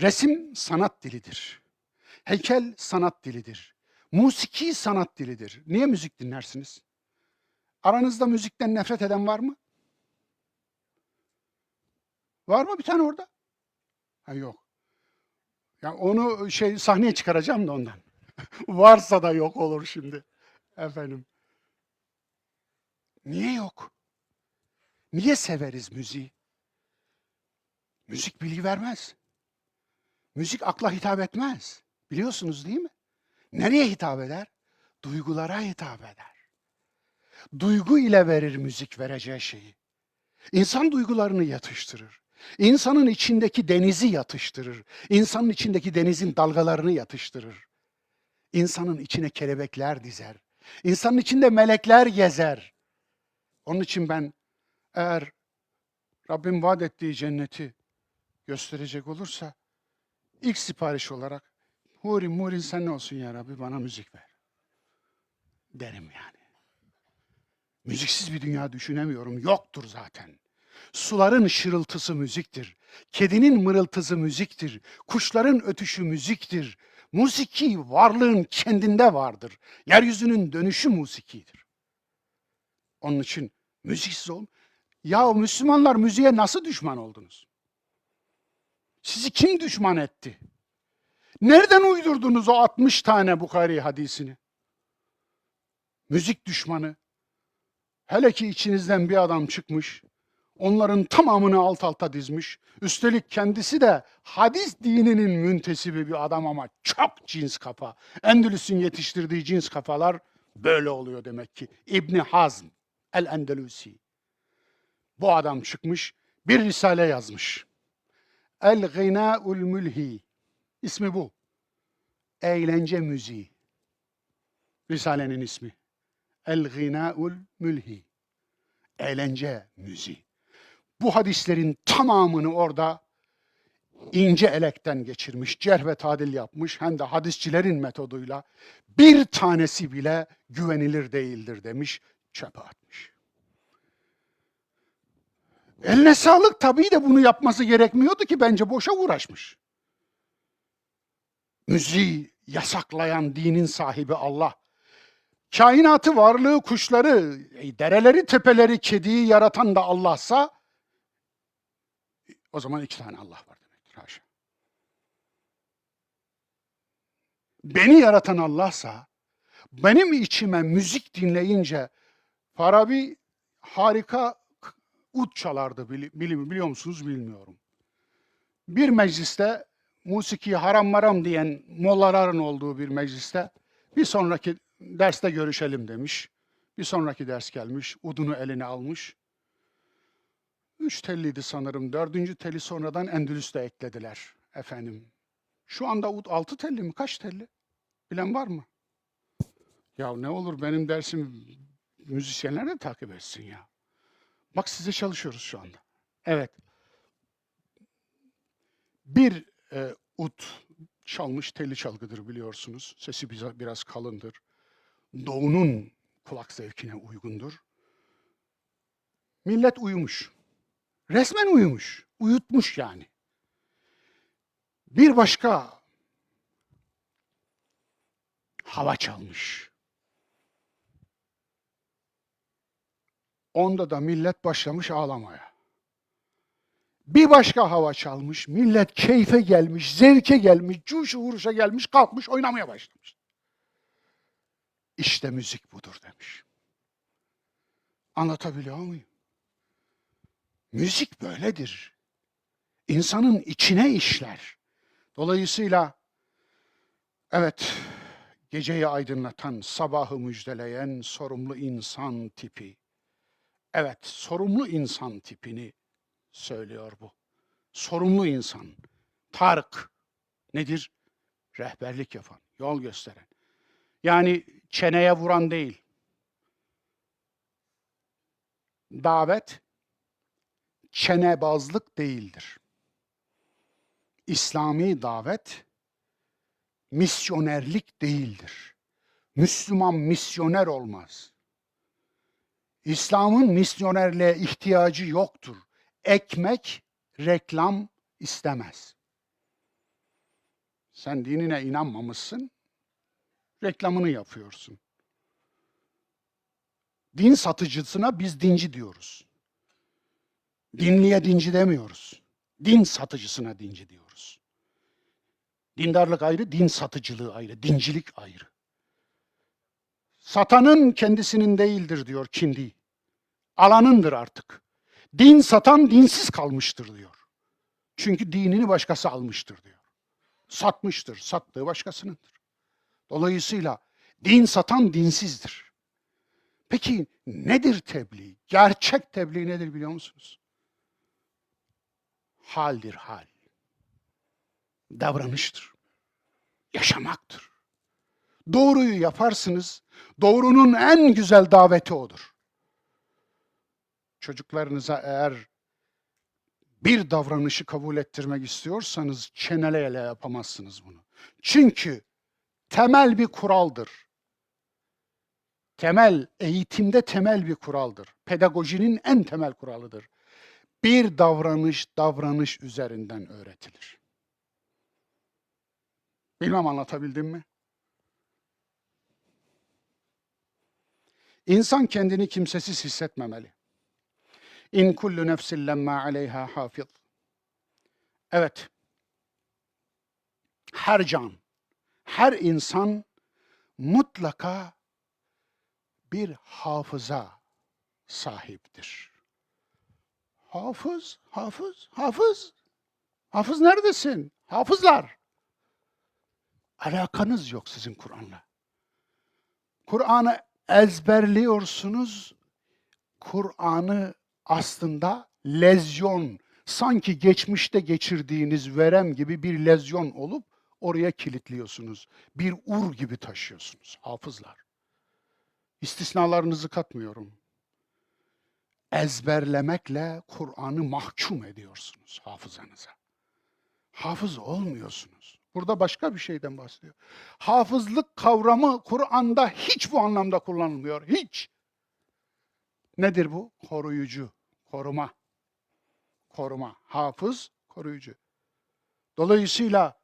Resim sanat dilidir. Heykel sanat dilidir. Musiki sanat dilidir. Niye müzik dinlersiniz? Aranızda müzikten nefret eden var mı? Var mı bir tane orada? Ha, yok. Ya onu sahneye çıkaracağım da ondan. Varsa da yok olur şimdi. Efendim. Niye yok? Niye severiz müziği? Müzik bilgi vermez. Müzik akla hitap etmez. Biliyorsunuz değil mi? Nereye hitap eder? Duygulara hitap eder. Duygu ile verir müzik vereceği şeyi. İnsan duygularını yatıştırır. İnsanın içindeki denizi yatıştırır. İnsanın içindeki denizin dalgalarını yatıştırır. İnsanın içine kelebekler dizer. İnsanın içinde melekler gezer. Onun için ben eğer Rabbim vaat ettiği cenneti gösterecek olursa ilk sipariş olarak Murin sen ne olsun ya Rabbi bana müzik ver derim yani. Müziksiz bir dünya düşünemiyorum. Yoktur zaten. Suların şırıltısı müziktir. Kedinin mırıltısı müziktir. Kuşların ötüşü müziktir. Musiki varlığın kendinde vardır. Yeryüzünün dönüşü musikidir. Onun için müziksiz olun. Ya Müslümanlar müziğe nasıl düşman oldunuz? Sizi kim düşman etti? Nereden uydurdunuz o 60 tane Bukhari hadisini? Müzik düşmanı. Hele ki içinizden bir adam çıkmış, onların tamamını alt alta dizmiş. Üstelik kendisi de hadis dininin müntesibi bir adam ama çok cins kafa. Endülüs'ün yetiştirdiği cins kafalar böyle oluyor demek ki. İbni Hazm el-Endelüsi. Bu adam çıkmış, bir risale yazmış. El-Gınâ'ul Mülhi. İsmi bu. Eğlence müziği. Risalenin ismi. El-Gınâ'ul Mülhi. Eğlence müziği. Bu hadislerin tamamını orada ince elekten geçirmiş, cerh ve tadil yapmış, hem de hadisçilerin metoduyla bir tanesi bile güvenilir değildir demiş, çöpe atmış. Eline sağlık, tabii de bunu yapması gerekmiyordu ki, bence boşa uğraşmış. Müziği yasaklayan dinin sahibi Allah. Kainatı, varlığı, kuşları, dereleri, tepeleri, kediyi yaratan da Allah'sa o zaman 2 tane Allah var demektir. Haşa. Beni yaratan Allah'sa benim içime müzik dinleyince Farabi harika ud çalardı, biliyor musunuz bilmiyorum. Bir mecliste musiki haram maram diyen mollaların olduğu bir mecliste bir sonraki derste görüşelim demiş. Bir sonraki ders gelmiş, udunu eline almış. 3 telliydi sanırım. 4. teli sonradan Endülüs'te eklediler efendim. Şu anda ud 6 telli mi? Kaç telli? Bilen var mı? Ya ne olur benim dersim müzisyenler de takip etsin ya. Bak size çalışıyoruz şu anda. Evet. Bir ud çalmış telli çalgıdır biliyorsunuz. Sesi biraz kalındır. Doğunun kulak zevkine uygundur. Millet uyumuş. Resmen uyumuş. Uyutmuş yani. Bir başka hava çalmış. Onda da millet başlamış ağlamaya. Bir başka hava çalmış, millet keyfe gelmiş, zevke gelmiş, cuşu vuruşa gelmiş, kalkmış oynamaya başlamış. İşte müzik budur demiş. Anlatabiliyor muyum? Müzik böyledir. İnsanın içine işler. Dolayısıyla evet, geceyi aydınlatan, sabahı müjdeleyen sorumlu insan tipi. Evet, sorumlu insan tipini söylüyor bu. Sorumlu insan. Tarık nedir? Rehberlik yapan, yol gösteren. Yani çeneye vuran değil. Davet çenebazlık değildir. İslami davet misyonerlik değildir. Müslüman misyoner olmaz. İslam'ın misyonerliğe ihtiyacı yoktur. Ekmek, reklam istemez. Sen dinine inanmamışsın, reklamını yapıyorsun. Din satıcısına biz dinci diyoruz. Dinliye dinci demiyoruz. Din satıcısına dinci diyoruz. Dindarlık ayrı, din satıcılığı ayrı, dincilik ayrı. Satanın kendisinin değildir diyor Kindi. Alanındır artık. Din satan dinsiz kalmıştır diyor. Çünkü dinini başkası almıştır diyor. Satmıştır, sattığı başkasınındır. Dolayısıyla din satan dinsizdir. Peki nedir tebliğ? Gerçek tebliğ nedir biliyor musunuz? Haldir hal. Davranıştır. Yaşamaktır. Doğruyu yaparsınız, doğrunun en güzel daveti odur. Çocuklarınıza eğer bir davranışı kabul ettirmek istiyorsanız çeneleyle yapamazsınız bunu. Çünkü temel bir kuraldır. Eğitimde temel bir kuraldır. Pedagojinin en temel kuralıdır. Bir davranış üzerinden öğretilir. Bilmem anlatabildim mi? İnsan kendini kimsesiz hissetmemeli. İn kullu nefsin lemma aleyha hafiz. Evet. Her can, her insan mutlaka bir hafıza sahiptir. Hafız. Hafız neredesin? Hafızlar. Alakanız yok sizin Kur'an'la. Kur'an'ı ezberliyorsunuz. Kur'an'ı aslında lezyon, sanki geçmişte geçirdiğiniz verem gibi bir lezyon olup oraya kilitliyorsunuz. Bir ur gibi taşıyorsunuz hafızlar. İstisnalarınızı katmıyorum. Ezberlemekle Kur'an'ı mahkum ediyorsunuz hafızanıza. Hafız olmuyorsunuz. Burada başka bir şeyden bahsediyor. Hafızlık kavramı Kur'an'da hiç bu anlamda kullanılmıyor. Hiç. Nedir bu? Koruyucu, koruma. Koruma. Hafız, koruyucu. Dolayısıyla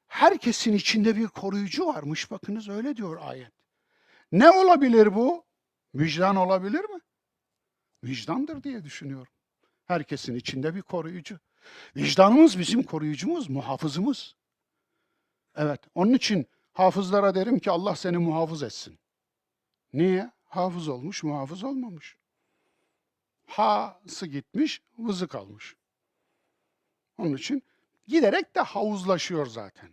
herkesin içinde bir koruyucu varmış. Bakınız öyle diyor ayet. Ne olabilir bu? Vicdan olabilir mi? Vicdandır diye düşünüyorum. Herkesin içinde bir koruyucu. Vicdanımız bizim koruyucumuz, muhafızımız. Evet, onun için hafızlara derim ki Allah seni muhafız etsin. Niye? Hafız olmuş, muhafız olmamış. Ha'sı gitmiş, vızı kalmış. Onun için giderek de havuzlaşıyor zaten.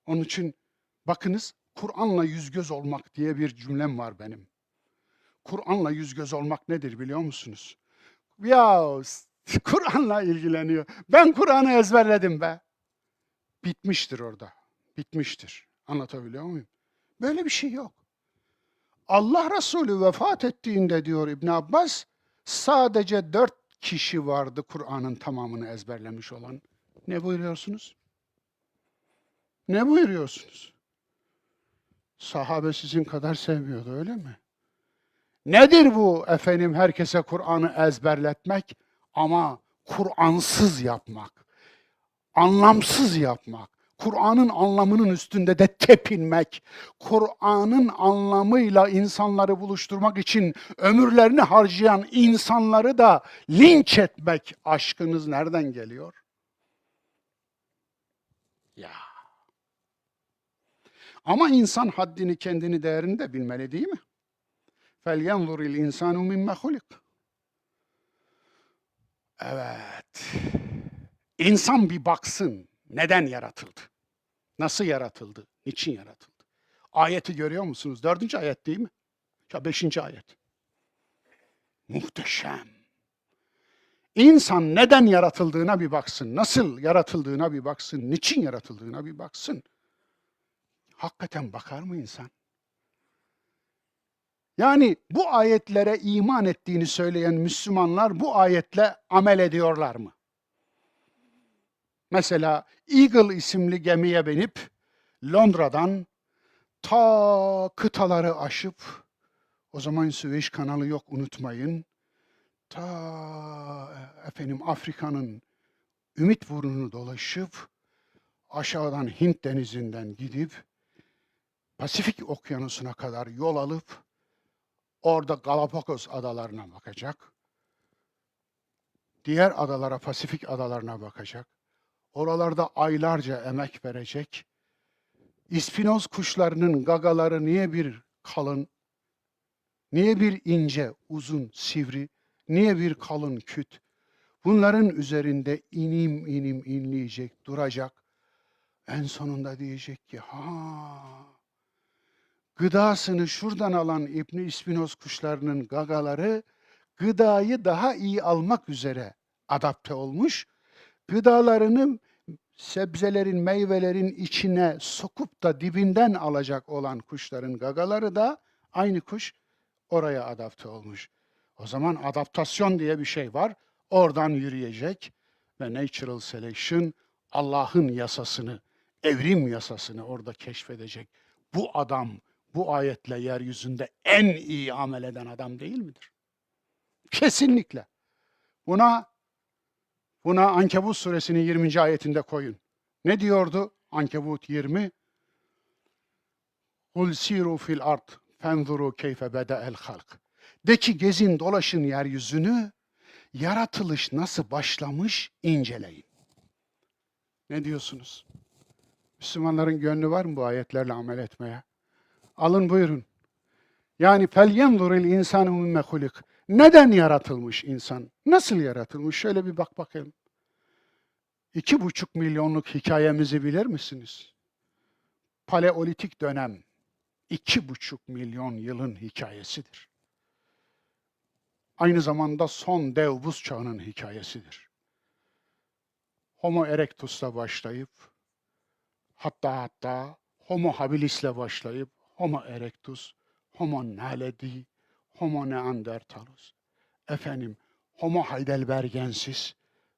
Onun için bakınız Kur'an'la yüz göz olmak diye bir cümlem var benim. Kur'an'la yüz göz olmak nedir biliyor musunuz? Ya Kur'an'la ilgileniyor. Ben Kur'an'ı ezberledim be. Bitmiştir orada. Bitmiştir. Anlatabiliyor muyum? Böyle bir şey yok. Allah Resulü vefat ettiğinde diyor İbn Abbas, sadece 4 kişi vardı Kur'an'ın tamamını ezberlemiş olan. Ne buyuruyorsunuz? Ne buyuruyorsunuz? Sahabe sizin kadar sevmiyordu, öyle mi? Nedir bu efendim herkese Kur'an'ı ezberletmek ama Kur'ansız yapmak, anlamsız yapmak, Kur'an'ın anlamının üstünde de tepinmek, Kur'an'ın anlamıyla insanları buluşturmak için ömürlerini harcayan insanları da linç etmek aşkınız nereden geliyor? Ya. Ama insan haddini, kendini, değerini de bilmeli değil mi? فَلْيَنْظُرِ الْاِنْسَانُ مِمَّ خُلِقَ. Evet. İnsan bir baksın neden yaratıldı? Nasıl yaratıldı? Niçin yaratıldı? Ayeti görüyor musunuz? 4. ayet değil mi? Ya 5. ayet. Muhteşem. İnsan neden yaratıldığına bir baksın. Nasıl yaratıldığına bir baksın. Niçin yaratıldığına bir baksın. Hakikaten bakar mı insan? Yani bu ayetlere iman ettiğini söyleyen Müslümanlar bu ayetle amel ediyorlar mı? Mesela Eagle isimli gemiye binip Londra'dan ta kıtaları aşıp, o zaman Süveyş kanalı yok unutmayın, ta Afrika'nın Ümit burnunu dolaşıp aşağıdan Hint denizinden gidip Pasifik okyanusuna kadar yol alıp orada Galapagos adalarına bakacak. Diğer adalara, Pasifik adalarına bakacak. Oralarda aylarca emek verecek. İspinoz kuşlarının gagaları niye bir kalın, niye bir ince, uzun, sivri, niye bir kalın küt? Bunların üzerinde inim inim inleyecek, duracak. En sonunda diyecek ki, gıdasını şuradan alan İbn İspinoz kuşlarının gagaları, gıdayı daha iyi almak üzere adapte olmuş. Gıdalarını sebzelerin, meyvelerin içine sokup da dibinden alacak olan kuşların gagaları da aynı kuş oraya adapte olmuş. O zaman adaptasyon diye bir şey var. Oradan yürüyecek ve natural selection Allah'ın yasasını, evrim yasasını orada keşfedecek. Bu adam bu ayetle yeryüzünde en iyi amel eden adam değil midir? Kesinlikle. Buna Ankebut suresinin 20. ayetinde koyun. Ne diyordu Ankebut 20? Kul siru fil ard fenzuru keyfe beda'el halk. De ki gezin dolaşın yeryüzünü, yaratılış nasıl başlamış inceleyin. Ne diyorsunuz? Müslümanların gönlü var mı bu ayetlerle amel etmeye? Alın buyurun. Yani فَلْيَنْظُرِ الْاِنْسَانُ مِمَّ خُلِقٍ. Neden yaratılmış insan? Nasıl yaratılmış? Şöyle bir bak bakalım. 2,5 milyonluk hikayemizi bilir misiniz? Paleolitik dönem 2,5 milyon yılın hikayesidir. Aynı zamanda son dev buz çağının hikayesidir. Homo erectus'la başlayıp hatta Homo habilis'le başlayıp Homo erectus, Homo naledi, Homo neanderthalus, Homo heidelbergensis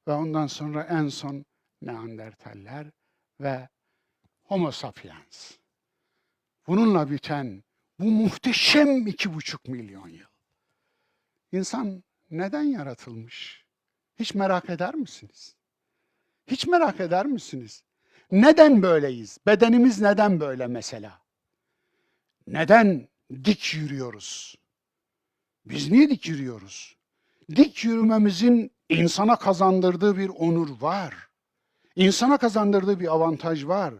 ve ondan sonra en son Neandertaller ve Homo sapiens. Bununla biten bu muhteşem 2,5 milyon yıl. İnsan neden yaratılmış? Hiç merak eder misiniz? Hiç merak eder misiniz? Neden böyleyiz? Bedenimiz neden böyle mesela? Neden dik yürüyoruz? Biz niye dik yürüyoruz? Dik yürümemizin insana kazandırdığı bir onur var. İnsana kazandırdığı bir avantaj var.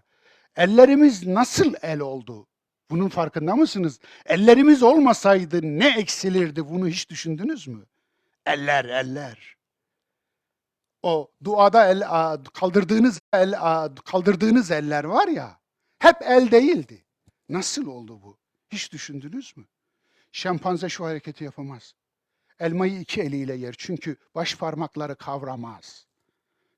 Ellerimiz nasıl el oldu? Bunun farkında mısınız? Ellerimiz olmasaydı ne eksilirdi? Bunu hiç düşündünüz mü? Eller. O duada kaldırdığınız eller var ya, hep el değildi. Nasıl oldu bu? Hiç düşündünüz mü? Şempanze şu hareketi yapamaz. Elmayı 2 eliyle yer çünkü baş parmakları kavramaz.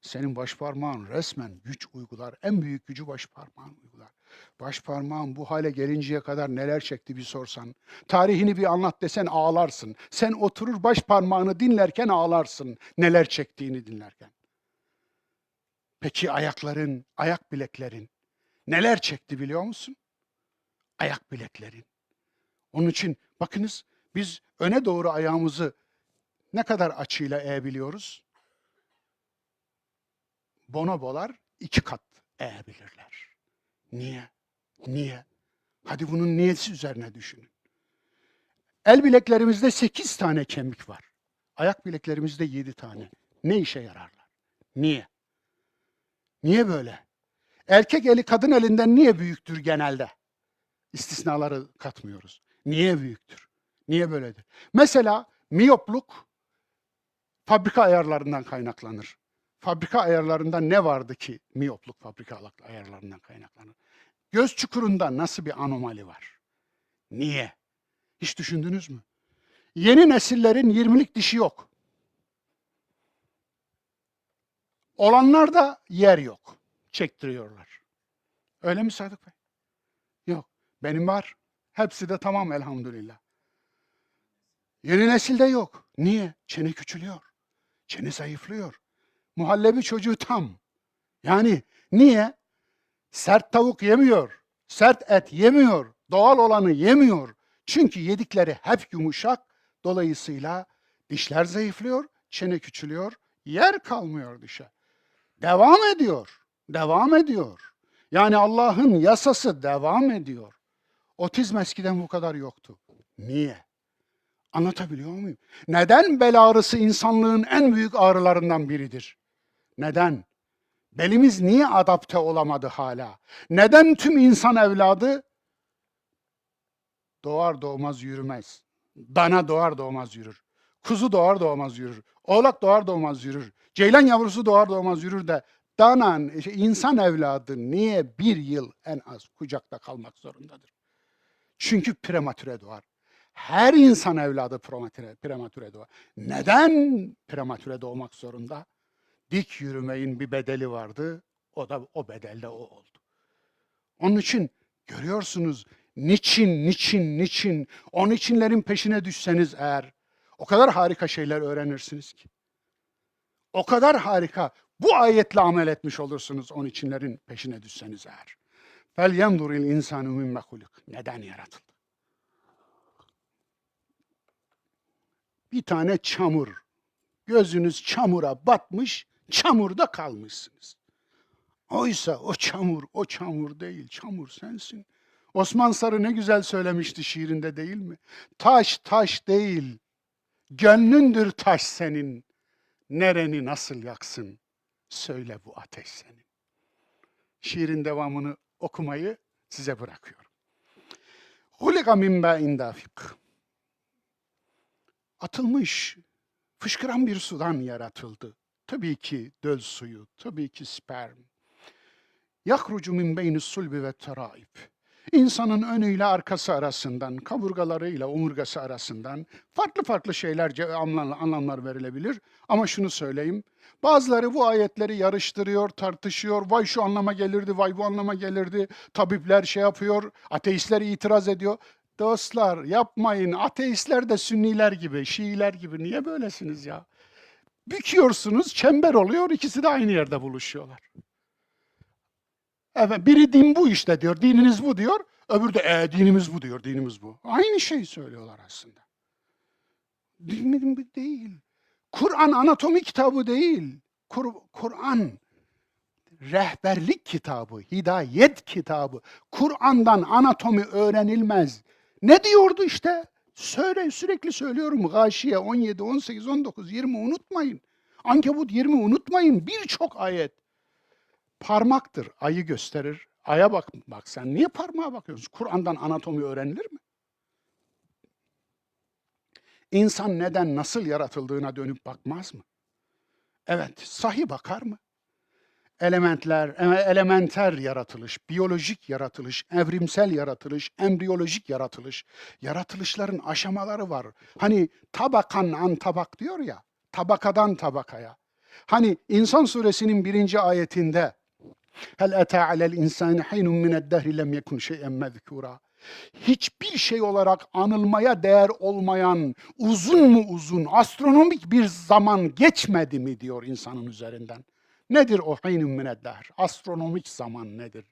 Senin baş parmağın resmen güç uygular. En büyük gücü baş parmağın uygular. Baş parmağın bu hale gelinceye kadar neler çekti bir sorsan. Tarihini bir anlat desen ağlarsın. Sen oturur baş parmağını dinlerken ağlarsın. Neler çektiğini dinlerken. Peki ayakların, ayak bileklerin neler çekti biliyor musun? Ayak bileklerin. Onun için bakınız biz öne doğru ayağımızı ne kadar açıyla eğebiliyoruz? Bonobolar 2 kat eğebilirler. Niye? Niye? Hadi bunun niyesi üzerine düşünün. El bileklerimizde 8 tane kemik var. Ayak bileklerimizde 7 tane. Ne işe yararlar? Niye? Niye böyle? Erkek eli kadın elinden niye büyüktür genelde? İstisnaları katmıyoruz. Niye büyüktür? Niye böyledir? Mesela miyopluk fabrika ayarlarından kaynaklanır. Fabrika ayarlarında ne vardı ki miyopluk fabrika ayarlarından kaynaklanır? Göz çukurunda nasıl bir anomali var? Niye? Hiç düşündünüz mü? Yeni nesillerin 20'lik dişi yok. Olanlarda yer yok. Çektiriyorlar. Öyle mi Sadık Bey? Yok. Benim var. Hepsi de tamam elhamdülillah. Yeni nesilde yok. Niye? Çene küçülüyor. Çene zayıflıyor. Muhallebi çocuğu tam. Yani niye? Sert tavuk yemiyor. Sert et yemiyor. Doğal olanı yemiyor. Çünkü yedikleri hep yumuşak. Dolayısıyla dişler zayıflıyor, çene küçülüyor, yer kalmıyor dişe. Devam ediyor. Devam ediyor. Yani Allah'ın yasası devam ediyor. Otizm eskiden bu kadar yoktu. Niye? Anlatabiliyor muyum? Neden bel ağrısı insanlığın en büyük ağrılarından biridir? Neden? Belimiz niye adapte olamadı hala? Neden tüm insan evladı doğar doğmaz yürümez? Dana doğar doğmaz yürür. Kuzu doğar doğmaz yürür. Oğlak doğar doğmaz yürür. Ceylan yavrusu doğar doğmaz yürür de insan evladı niye 1 yıl en az kucakta kalmak zorundadır? Çünkü prematüre doğar. Her insan evladı prematüre doğar. Neden prematüre doğmak zorunda? Dik yürümeyin bir bedeli vardı. O bedel de o oldu. Onun için görüyorsunuz niçin o niçinlerin peşine düşseniz eğer o kadar harika şeyler öğrenirsiniz ki. O kadar harika. Bu ayetle amel etmiş olursunuz onun içinlerin peşine düşseniz eğer. فَلْيَنْظُرِ الْاِنْسَانُ مِمَّ خُلِقٍ Neden yaratıldı? Bir tane çamur. Gözünüz çamura batmış, çamurda kalmışsınız. Oysa o çamur değil, çamur sensin. Osman Sarı ne güzel söylemişti şiirinde değil mi? Taş taş değil, gönlündür taş senin. Nereni nasıl yaksın, söyle bu ateş senin. Şiirin devamını okumayı size bırakıyorum. Hulika min ba'in dafik. Atılmış, fışkıran bir sudan yaratıldı. Tabii ki döl suyu, tabii ki sperm. Yahrucu min beynis sulbi ve teraib. İnsanın önüyle arkası arasından, kaburgalarıyla omurgası arasından farklı farklı anlamlar verilebilir. Ama şunu söyleyeyim, bazıları bu ayetleri yarıştırıyor, tartışıyor. Vay şu anlama gelirdi, vay bu anlama gelirdi. Tabipler şey yapıyor, ateistler itiraz ediyor. Dostlar yapmayın, ateistler de Sünniler gibi, Şiiler gibi. Niye böylesiniz ya? Büküyorsunuz, çember oluyor, ikisi de aynı yerde buluşuyorlar. Evet, biri din bu işte diyor, dininiz bu diyor. Öbürü de dinimiz bu diyor, dinimiz bu. Aynı şeyi söylüyorlar aslında. Din değil. Kur'an anatomi kitabı değil. Kur'an rehberlik kitabı, hidayet kitabı. Kur'an'dan anatomi öğrenilmez. Ne diyordu işte? Sürekli söylüyorum. Gâşiye 17, 18, 19, 20 unutmayın. Ankebut 20 unutmayın. Birçok ayet. Parmaktır, ayı gösterir. Aya bak sen niye parmağa bakıyorsun? Kur'an'dan anatomi öğrenilir mi? İnsan neden, nasıl yaratıldığına dönüp bakmaz mı? Evet, sahi bakar mı? Elementer yaratılış, biyolojik yaratılış, evrimsel yaratılış, embriyolojik yaratılış. Yaratılışların aşamaları var. Hani tabakan an tabak diyor ya, tabakadan tabakaya. Hani İnsan suresinin 1. ayetinde Hel ata alel insani hinun mined dehri lem yekun şey'en mezkura. Hiçbir şey olarak anılmaya değer olmayan uzun astronomik bir zaman geçmedi mi diyor insanın üzerinden. Nedir o hinun mined dehr? Astronomik zaman nedir?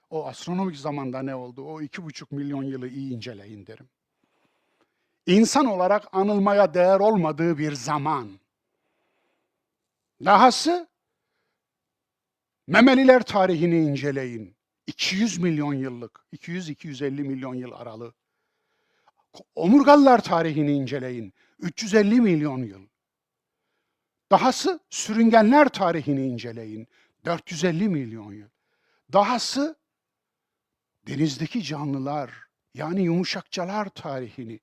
O astronomik zamanda ne oldu? O 2,5 milyon yılı iyi inceleyin derim. İnsan olarak anılmaya değer olmadığı bir zaman. Dahası memeliler tarihini inceleyin. 200 milyon yıllık, 200-250 milyon yıl aralığı. Omurgalılar tarihini inceleyin. 350 milyon yıl. Dahası sürüngenler tarihini inceleyin. 450 milyon yıl. Dahası denizdeki canlılar yani yumuşakçalar tarihini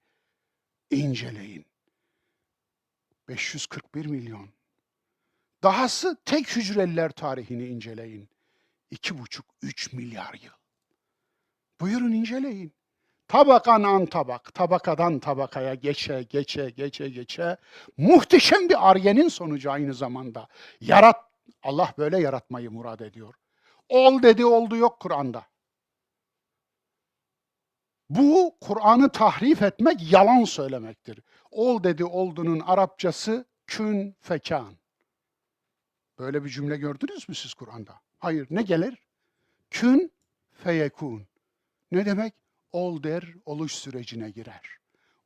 inceleyin. 541 milyon. Dahası tek hücreliler tarihini inceleyin. 2,5-3 milyar yıl. Buyurun inceleyin. Tabakan tabak, tabakadan tabakaya geçe, muhteşem bir argenin sonucu aynı zamanda. Allah böyle yaratmayı murad ediyor. Ol dedi oldu yok Kur'an'da. Bu Kur'an'ı tahrif etmek, yalan söylemektir. Ol dedi oldunun Arapçası kün fekan. Böyle bir cümle gördünüz mü siz Kur'an'da? Hayır, ne gelir? Kün feyekun. Ne demek? Ol der, oluş sürecine girer.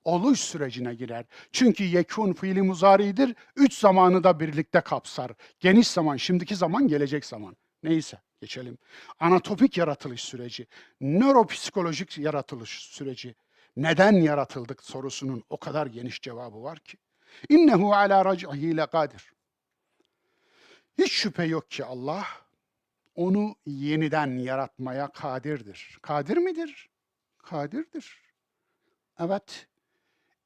Oluş sürecine girer. Çünkü yekun fiili muzaridir, 3 zamanı da birlikte kapsar. Geniş zaman, şimdiki zaman, gelecek zaman. Neyse, geçelim. Anatomik yaratılış süreci, nöropsikolojik yaratılış süreci. Neden yaratıldık sorusunun o kadar geniş cevabı var ki. İnnehu ala rac'ihi lekadir. Hiç şüphe yok ki Allah onu yeniden yaratmaya kadirdir. Kadir midir? Kadirdir. Evet.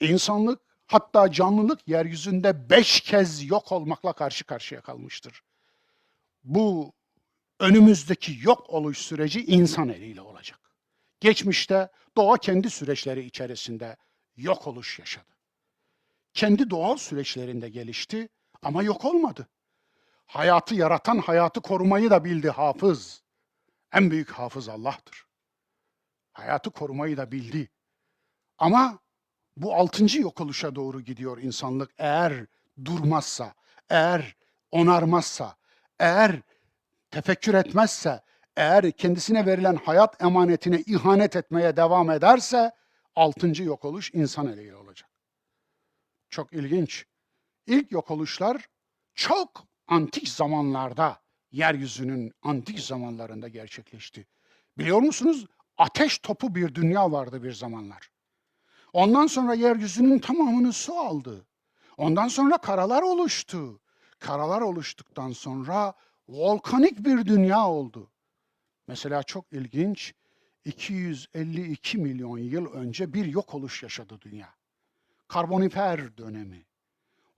İnsanlık hatta canlılık yeryüzünde 5 kez yok olmakla karşı karşıya kalmıştır. Bu önümüzdeki yok oluş süreci insan eliyle olacak. Geçmişte doğa kendi süreçleri içerisinde yok oluş yaşadı. Kendi doğal süreçlerinde gelişti ama yok olmadı. Hayatı yaratan, hayatı korumayı da bildi hafız. En büyük hafız Allah'tır. Hayatı korumayı da bildi. Ama bu 6. yok oluşa doğru gidiyor insanlık eğer durmazsa, eğer onarmazsa, eğer tefekkür etmezse, eğer kendisine verilen hayat emanetine ihanet etmeye devam ederse 6. yok oluş insan eliyle olacak. Çok ilginç. İlk yok oluşlar çok antik zamanlarda, yeryüzünün antik zamanlarında gerçekleşti. Biliyor musunuz? Ateş topu bir dünya vardı bir zamanlar. Ondan sonra yeryüzünün tamamını su aldı. Ondan sonra karalar oluştu. Karalar oluştuktan sonra volkanik bir dünya oldu. Mesela çok ilginç, 252 milyon yıl önce bir yok oluş yaşadı dünya. Karbonifer dönemi.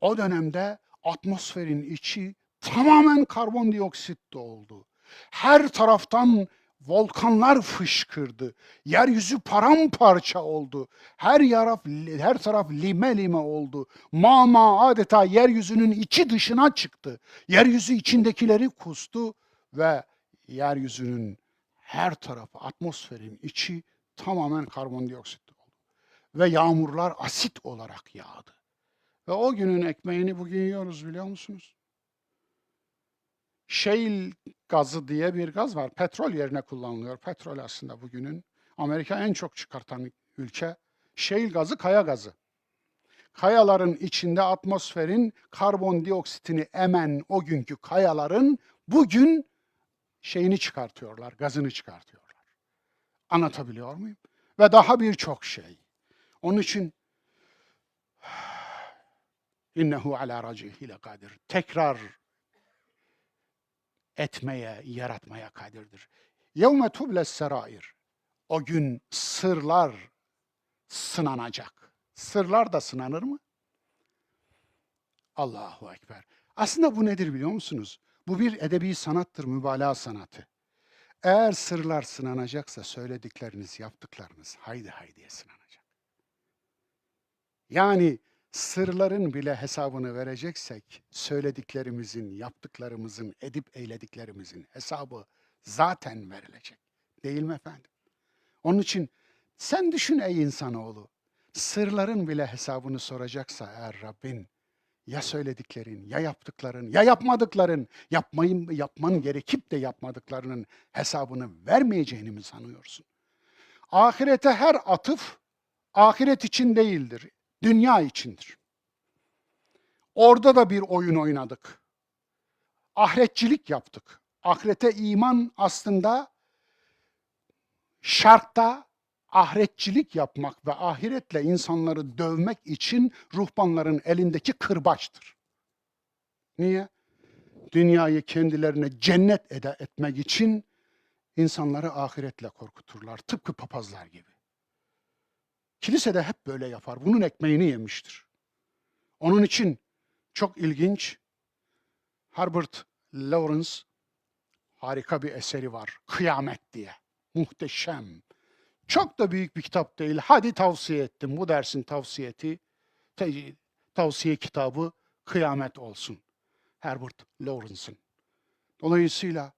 O dönemde atmosferin içi tamamen karbondioksit doldu. Her taraftan volkanlar fışkırdı. Yeryüzü paramparça oldu. Her taraf lime lime oldu. Mama adeta yeryüzünün içi dışına çıktı. Yeryüzü içindekileri kustu ve yeryüzünün her tarafı, atmosferin içi tamamen karbondioksit oldu. Ve yağmurlar asit olarak yağdı. Ve o günün ekmeğini bugün yiyoruz biliyor musunuz? Shale gazı diye bir gaz var. Petrol yerine kullanılıyor. Petrol aslında bugünün Amerika en çok çıkartan ülke. Shale gazı kaya gazı. Kayaların içinde atmosferin karbondioksitini emen o günkü kayaların bugün şeyini çıkartıyorlar, gazını çıkartıyorlar. Anlatabiliyor muyum? Ve daha birçok şey. Onun için innehu ala racihi lekadir. Tekrar etmeye, yaratmaya kadirdir. Yevme tubles serair. O gün sırlar sınanacak. Sırlar da sınanır mı? Allahu Ekber. Aslında bu nedir biliyor musunuz? Bu bir edebi sanattır, mübalağa sanatı. Eğer sırlar sınanacaksa söyledikleriniz, yaptıklarınız haydi haydiye sınanacak. Yani sırların bile hesabını vereceksek, söylediklerimizin, yaptıklarımızın, edip eylediklerimizin hesabı zaten verilecek. Değil mi efendim? Onun için sen düşün ey insanoğlu, sırların bile hesabını soracaksa eğer Rabbin, ya söylediklerin, ya yaptıkların, ya yapmadıkların, yapman gerekip de yapmadıklarının hesabını vermeyeceğini mi sanıyorsun? Ahirete her atıf ahiret için değildir, dünya içindir. Orada da bir oyun oynadık. Ahiretçilik yaptık. Ahirete iman aslında şartta ahiretçilik yapmak ve ahiretle insanları dövmek için ruhbanların elindeki kırbaçtır. Niye? Dünyayı kendilerine cennet etmek için insanları ahiretle korkuturlar. Tıpkı papazlar gibi. Kilise de hep böyle yapar. Bunun ekmeğini yemiştir. Onun için çok ilginç, Herbert Lawrence harika bir eseri var. Kıyamet diye. Muhteşem. Çok da büyük bir kitap değil. Hadi tavsiye ettim. Bu dersin tavsiye kitabı Kıyamet olsun. Herbert Lawrence'ın. Dolayısıyla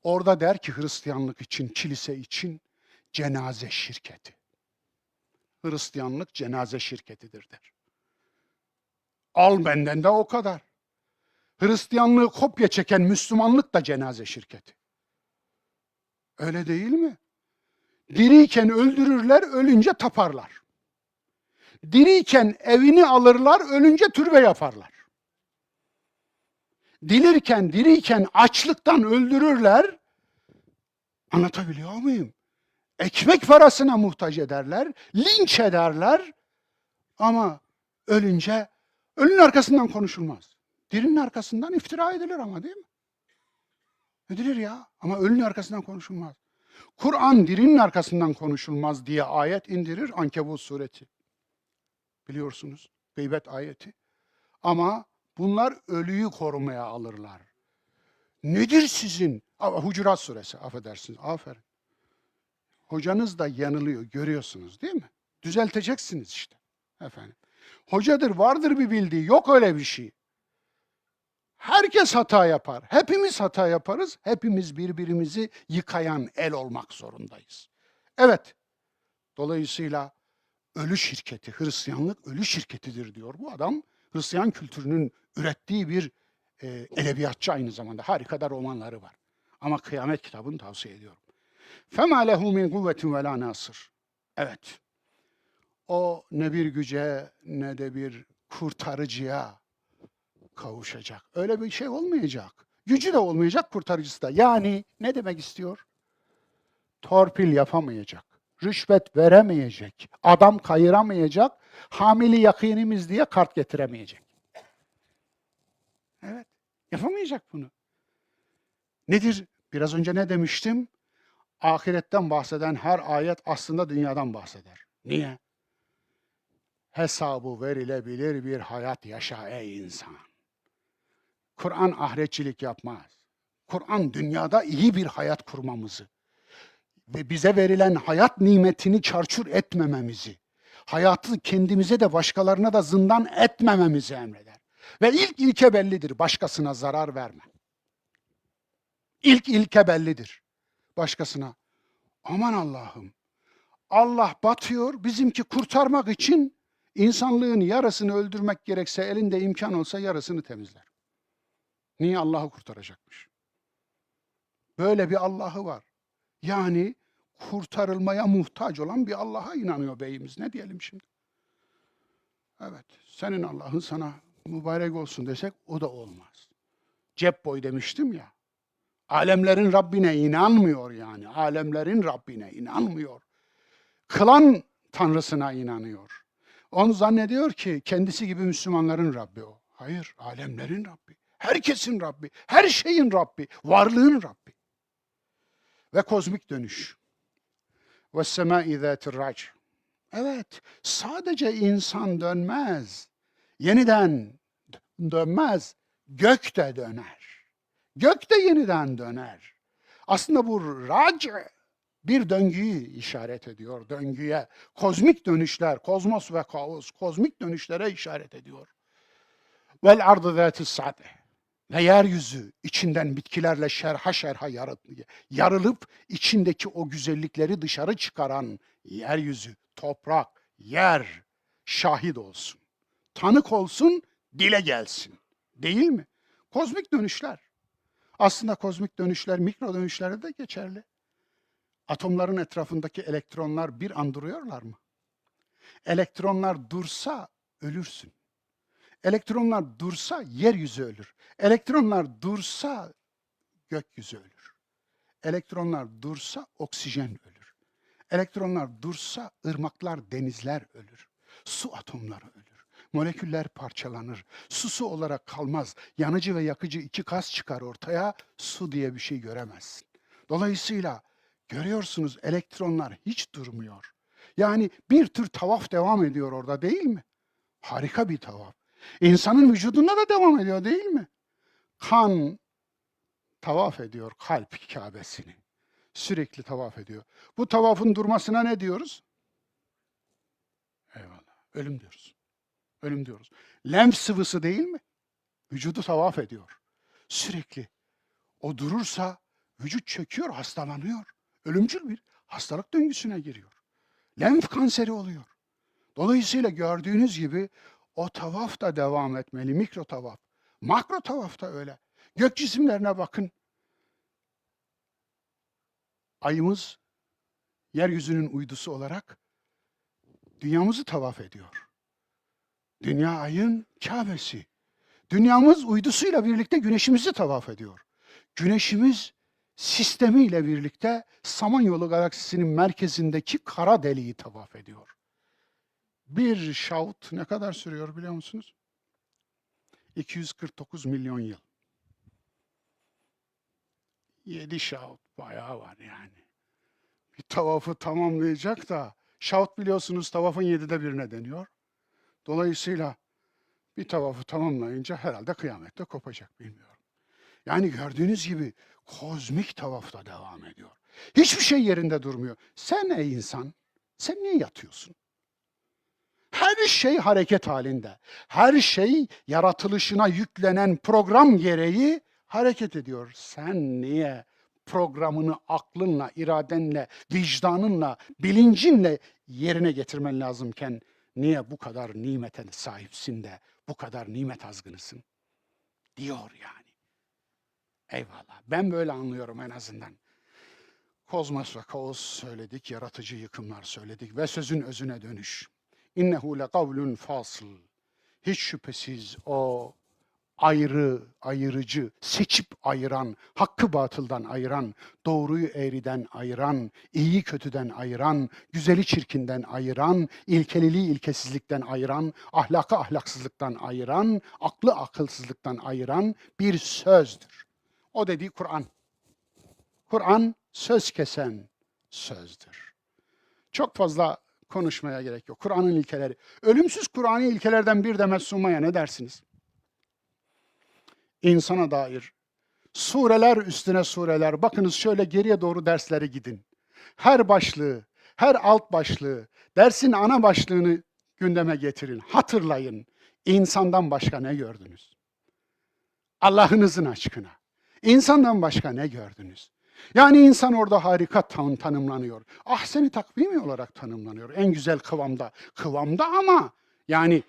orada der ki Hristiyanlık için, kilise için cenaze şirketi. Hristiyanlık cenaze şirketidir der. Al benden de o kadar. Hristiyanlığı kopya çeken Müslümanlık da cenaze şirketi. Öyle değil mi? Diriyken öldürürler, ölünce taparlar. Diriyken evini alırlar, ölünce türbe yaparlar. Diriyken açlıktan öldürürler. Anlatabiliyor muyum? Ekmek parasına muhtaç ederler, linç ederler. Ama ölünün arkasından konuşulmaz. Dirinin arkasından iftira edilir ama değil mi? Edilir ya ama ölünün arkasından konuşulmaz. Kur'an dirinin arkasından konuşulmaz diye ayet indirir Ankebut suresi. Biliyorsunuz gıybet ayeti. Ama bunlar ölüyü korumaya alırlar. Nedir sizin? Hucurat suresi affedersiniz. Aferin. Hocanız da yanılıyor görüyorsunuz değil mi? Düzelteceksiniz işte. Efendim. Hocadır vardır bir bildiği yok öyle bir şey. Herkes hata yapar. Hepimiz hata yaparız. Hepimiz birbirimizi yıkayan el olmak zorundayız. Evet. Dolayısıyla ölü şirketi, Hristiyanlık ölü şirketidir diyor bu adam. Hristiyan kültürünün ürettiği bir edebiyatçı aynı zamanda. Harika da romanları var. Ama Kıyamet kitabını tavsiye ediyorum. فَمَا لَهُ مِنْ قُوَّةٍ وَلَا نَاصِرٍ. Evet. O ne bir güce ne de bir kurtarıcıya kavuşacak. Öyle bir şey olmayacak. Gücü de olmayacak, kurtarıcısı da. Yani ne demek istiyor? Torpil yapamayacak, rüşvet veremeyecek, adam kayıramayacak, hamili yakinimiz diye kart getiremeyecek. Evet, yapamayacak bunu. Nedir? Biraz önce ne demiştim? Ahiretten bahseden her ayet aslında dünyadan bahseder. Niye? Hesabı verilebilir bir hayat yaşa ey insan. Kur'an ahiretçilik yapmaz. Kur'an dünyada iyi bir hayat kurmamızı ve bize verilen hayat nimetini çarçur etmememizi, hayatı kendimize de başkalarına da zindan etmememizi emreder. Ve ilk ilke bellidir, başkasına zarar verme. İlk ilke bellidir, başkasına. Aman Allah'ım, Allah batıyor, bizimki kurtarmak için insanlığın yarısını öldürmek gerekse, elinde imkan olsa yarısını temizler. Niye? Allah'ı kurtaracakmış. Böyle bir Allah'ı var. Yani kurtarılmaya muhtaç olan bir Allah'a inanıyor beyimiz. Ne diyelim şimdi? Evet, senin Allah'ın sana mübarek olsun desek o da olmaz. Cep boy demiştim ya. Alemlerin Rabbine inanmıyor yani. Alemlerin Rabbine inanmıyor. Kılan Tanrısına inanıyor. Onu zannediyor ki kendisi gibi Müslümanların Rabbi o. Hayır, alemlerin Rabbi. Herkesin Rabbi, her şeyin Rabbi, varlığın Rabbi. Ve kozmik dönüş. وَالسَّمَاءِ ذَاتِ الرَّعْجِ. Evet, sadece insan dönmez. Yeniden dönmez. Gök de döner. Gök de yeniden döner. Aslında bu rac bir döngüyü işaret ediyor. Döngüye, kozmik dönüşler, kozmos ve kaos, kozmik dönüşlere işaret ediyor. Vel ardı zâtis sa'de. Ve yeryüzü içinden bitkilerle şerha şerha yarılıp içindeki o güzellikleri dışarı çıkaran yeryüzü, toprak, yer şahit olsun. Tanık olsun, dile gelsin. Değil mi? Kozmik dönüşler. Aslında kozmik dönüşler mikro dönüşlerde de geçerli. Atomların etrafındaki elektronlar bir an duruyorlar mı? Elektronlar dursa ölürsün. Elektronlar dursa yeryüzü ölür. Elektronlar dursa gökyüzü ölür. Elektronlar dursa oksijen ölür. Elektronlar dursa ırmaklar, denizler ölür. Su atomları ölür. Moleküller parçalanır. Su olarak kalmaz. Yanıcı ve yakıcı iki gaz çıkar ortaya. Su diye bir şey göremezsin. Dolayısıyla görüyorsunuz elektronlar hiç durmuyor. Yani bir tür tavaf devam ediyor orada değil mi? Harika bir tavaf. İnsanın vücudunda da devam ediyor değil mi? Kan tavaf ediyor kalp Kâbesini. Sürekli tavaf ediyor. Bu tavafın durmasına ne diyoruz? Eyvallah. Ölüm diyoruz. Ölüm diyoruz. Lenf sıvısı değil mi? Vücudu tavaf ediyor. Sürekli. O durursa vücut çöküyor, hastalanıyor. Ölümcül bir hastalık döngüsüne giriyor. Lenf kanseri oluyor. Dolayısıyla gördüğünüz gibi o tavaf da devam etmeli. Mikro tavaf. Makro tavaf da öyle. Gök cisimlerine bakın. Ayımız yeryüzünün uydusu olarak dünyamızı tavaf ediyor. Dünya ayın Kâbesi. Dünyamız uydusuyla birlikte güneşimizi tavaf ediyor. Güneşimiz sistemiyle birlikte Samanyolu galaksisinin merkezindeki kara deliği tavaf ediyor. Bir şaut ne kadar sürüyor biliyor musunuz? 249 milyon yıl. 7 şaut bayağı var yani. Bir tavafı tamamlayacak da şaut biliyorsunuz tavafın 7'de birine deniyor. Dolayısıyla bir tavafı tamamlayınca herhalde kıyamette kopacak bilmiyorum. Yani gördüğünüz gibi kozmik tavaf da devam ediyor. Hiçbir şey yerinde durmuyor. Sen ey insan, sen niye yatıyorsun? Her şey hareket halinde. Her şey yaratılışına yüklenen program gereği hareket ediyor. Sen niye programını aklınla, iradenle, vicdanınla, bilincinle yerine getirmen lazımken niye bu kadar nimete sahipsin de bu kadar nimet azgınısın? Diyor yani. Eyvallah. Ben böyle anlıyorum en azından. Kozmos ve kaos söyledik, yaratıcı yıkımlar söyledik ve sözün özüne dönüş. İnnehu lekavlun fasıl. Hiç şüphesiz o ayırıcı, seçip ayıran, hakkı batıldan ayıran, doğruyu eğriden ayıran, iyiyi kötüden ayıran, güzeli çirkinden ayıran, ilkeliliği ilkesizlikten ayıran, ahlakı ahlaksızlıktan ayıran, aklı akılsızlıktan ayıran bir sözdür. O dediği Kur'an. Kur'an söz kesen sözdür. Çok fazla konuşmaya gerek yok. Kur'an'ın ilkeleri. Ölümsüz Kur'an'ı ilkelerden bir demet sunmaya ne dersiniz? İnsana dair sureler üstüne sureler. Bakınız şöyle geriye doğru derslere gidin. Her başlığı, her alt başlığı, dersin ana başlığını gündeme getirin. Hatırlayın. İnsandan başka ne gördünüz? Allah'ınızın aşkına. İnsandan başka ne gördünüz? Yani insan orada harika tanımlanıyor. Ahsen-i takvimi olarak tanımlanıyor. En güzel kıvamda. Kıvamda ama yani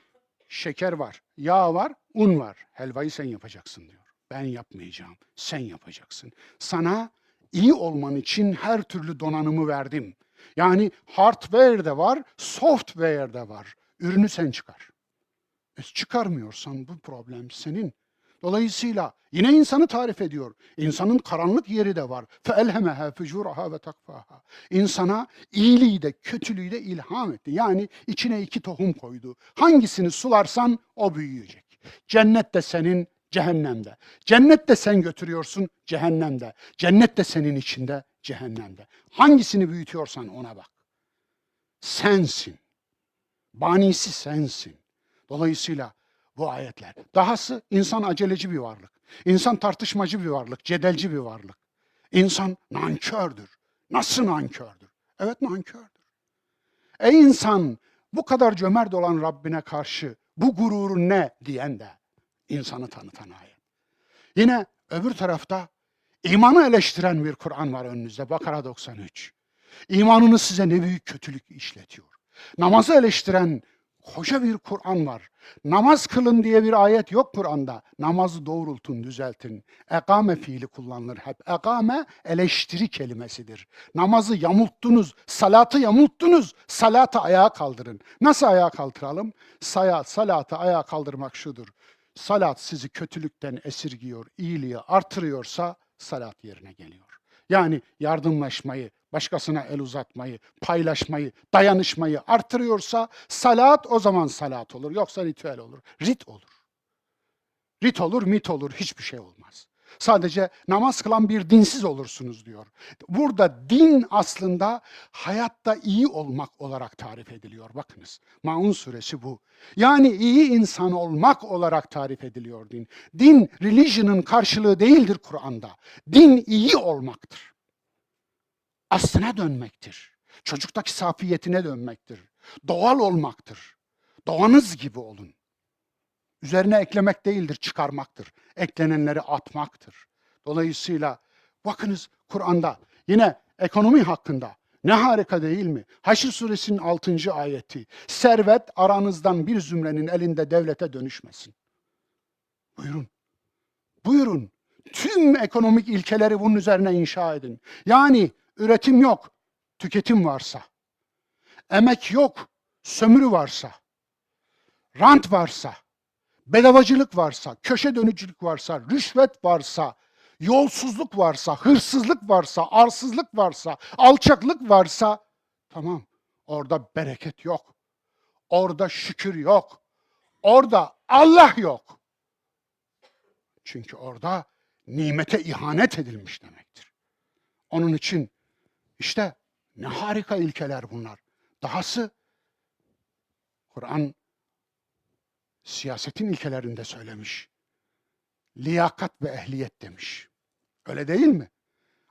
şeker var, yağ var, un var. Helvayı sen yapacaksın diyor. Ben yapmayacağım, sen yapacaksın. Sana iyi olman için her türlü donanımı verdim. Yani hardware de var, software de var. Ürünü sen çıkar. Çıkarmıyorsan bu problem senin. Dolayısıyla yine insanı tarif ediyor. İnsanın karanlık yeri de var. فَاَلْهَمَهَا فُجُورَهَا وَتَقْفَاهَا. İnsana iyiliği de kötülüğü de ilham etti. Yani içine 2 tohum koydu. Hangisini sularsan o büyüyecek. Cennet de senin, cehennemde. Cennet de sen götürüyorsun, cehennemde. Cennet de senin içinde, cehennemde. Hangisini büyütüyorsan ona bak. Sensin. Banisi sensin. Dolayısıyla bu ayetler. Dahası insan aceleci bir varlık. İnsan tartışmacı bir varlık, cedelci bir varlık. İnsan nankördür. Nasıl nankördür? Evet nankördür. Ey insan bu kadar cömert olan Rabbine karşı bu gururun ne diyen de insanı tanıtan ayet. Yine öbür tarafta imanı eleştiren bir Kur'an var önünüzde. Bakara 93. İmanınız size ne büyük kötülük işletiyor. Namazı eleştiren Koca bir Kur'an var. Namaz kılın diye bir ayet yok Kur'an'da. Namazı doğrultun, düzeltin. Ekame fiili kullanılır hep. Ekame eleştiri kelimesidir. Namazı yamulttunuz, salatı yamulttunuz. Salatı ayağa kaldırın. Nasıl ayağa kaldıralım? Salatı ayağa kaldırmak şudur. Salat sizi kötülükten esirgiyor, iyiliği artırıyorsa salat yerine geliyor. Yani yardımlaşmayı, başkasına el uzatmayı, paylaşmayı, dayanışmayı artırıyorsa salat o zaman salat olur. Yoksa ritüel olur, rit olur. Rit olur, mit olur, hiçbir şey olmaz. Sadece namaz kılan bir dinsiz olursunuz diyor. Burada din aslında hayatta iyi olmak olarak tarif ediliyor. Bakınız, Maun suresi bu. Yani iyi insan olmak olarak tarif ediliyor din. Din, religion'ın karşılığı değildir Kur'an'da. Din iyi olmaktır. Aslına dönmektir. Çocuktaki safiyetine dönmektir. Doğal olmaktır. Doğanız gibi olun. Üzerine eklemek değildir, çıkarmaktır. Eklenenleri atmaktır. Dolayısıyla bakınız Kur'an'da yine ekonomi hakkında ne harika değil mi? Haşr suresinin 6. ayeti. Servet aranızdan bir zümrenin elinde devlete dönüşmesin. Buyurun. Buyurun. Tüm ekonomik ilkeleri bunun üzerine inşa edin. Yani üretim yok, tüketim varsa. Emek yok, sömürü varsa. Rant varsa. Bedavacılık varsa, köşe dönücülük varsa, rüşvet varsa, yolsuzluk varsa, hırsızlık varsa, arsızlık varsa, alçaklık varsa, tamam. Orada bereket yok. Orada şükür yok. Orada Allah yok. Çünkü orada nimete ihanet edilmiş demektir. Onun için işte ne harika ilkeler bunlar. Dahası Kur'an siyasetin ilkelerinde söylemiş. Liyakat ve ehliyet demiş. Öyle değil mi?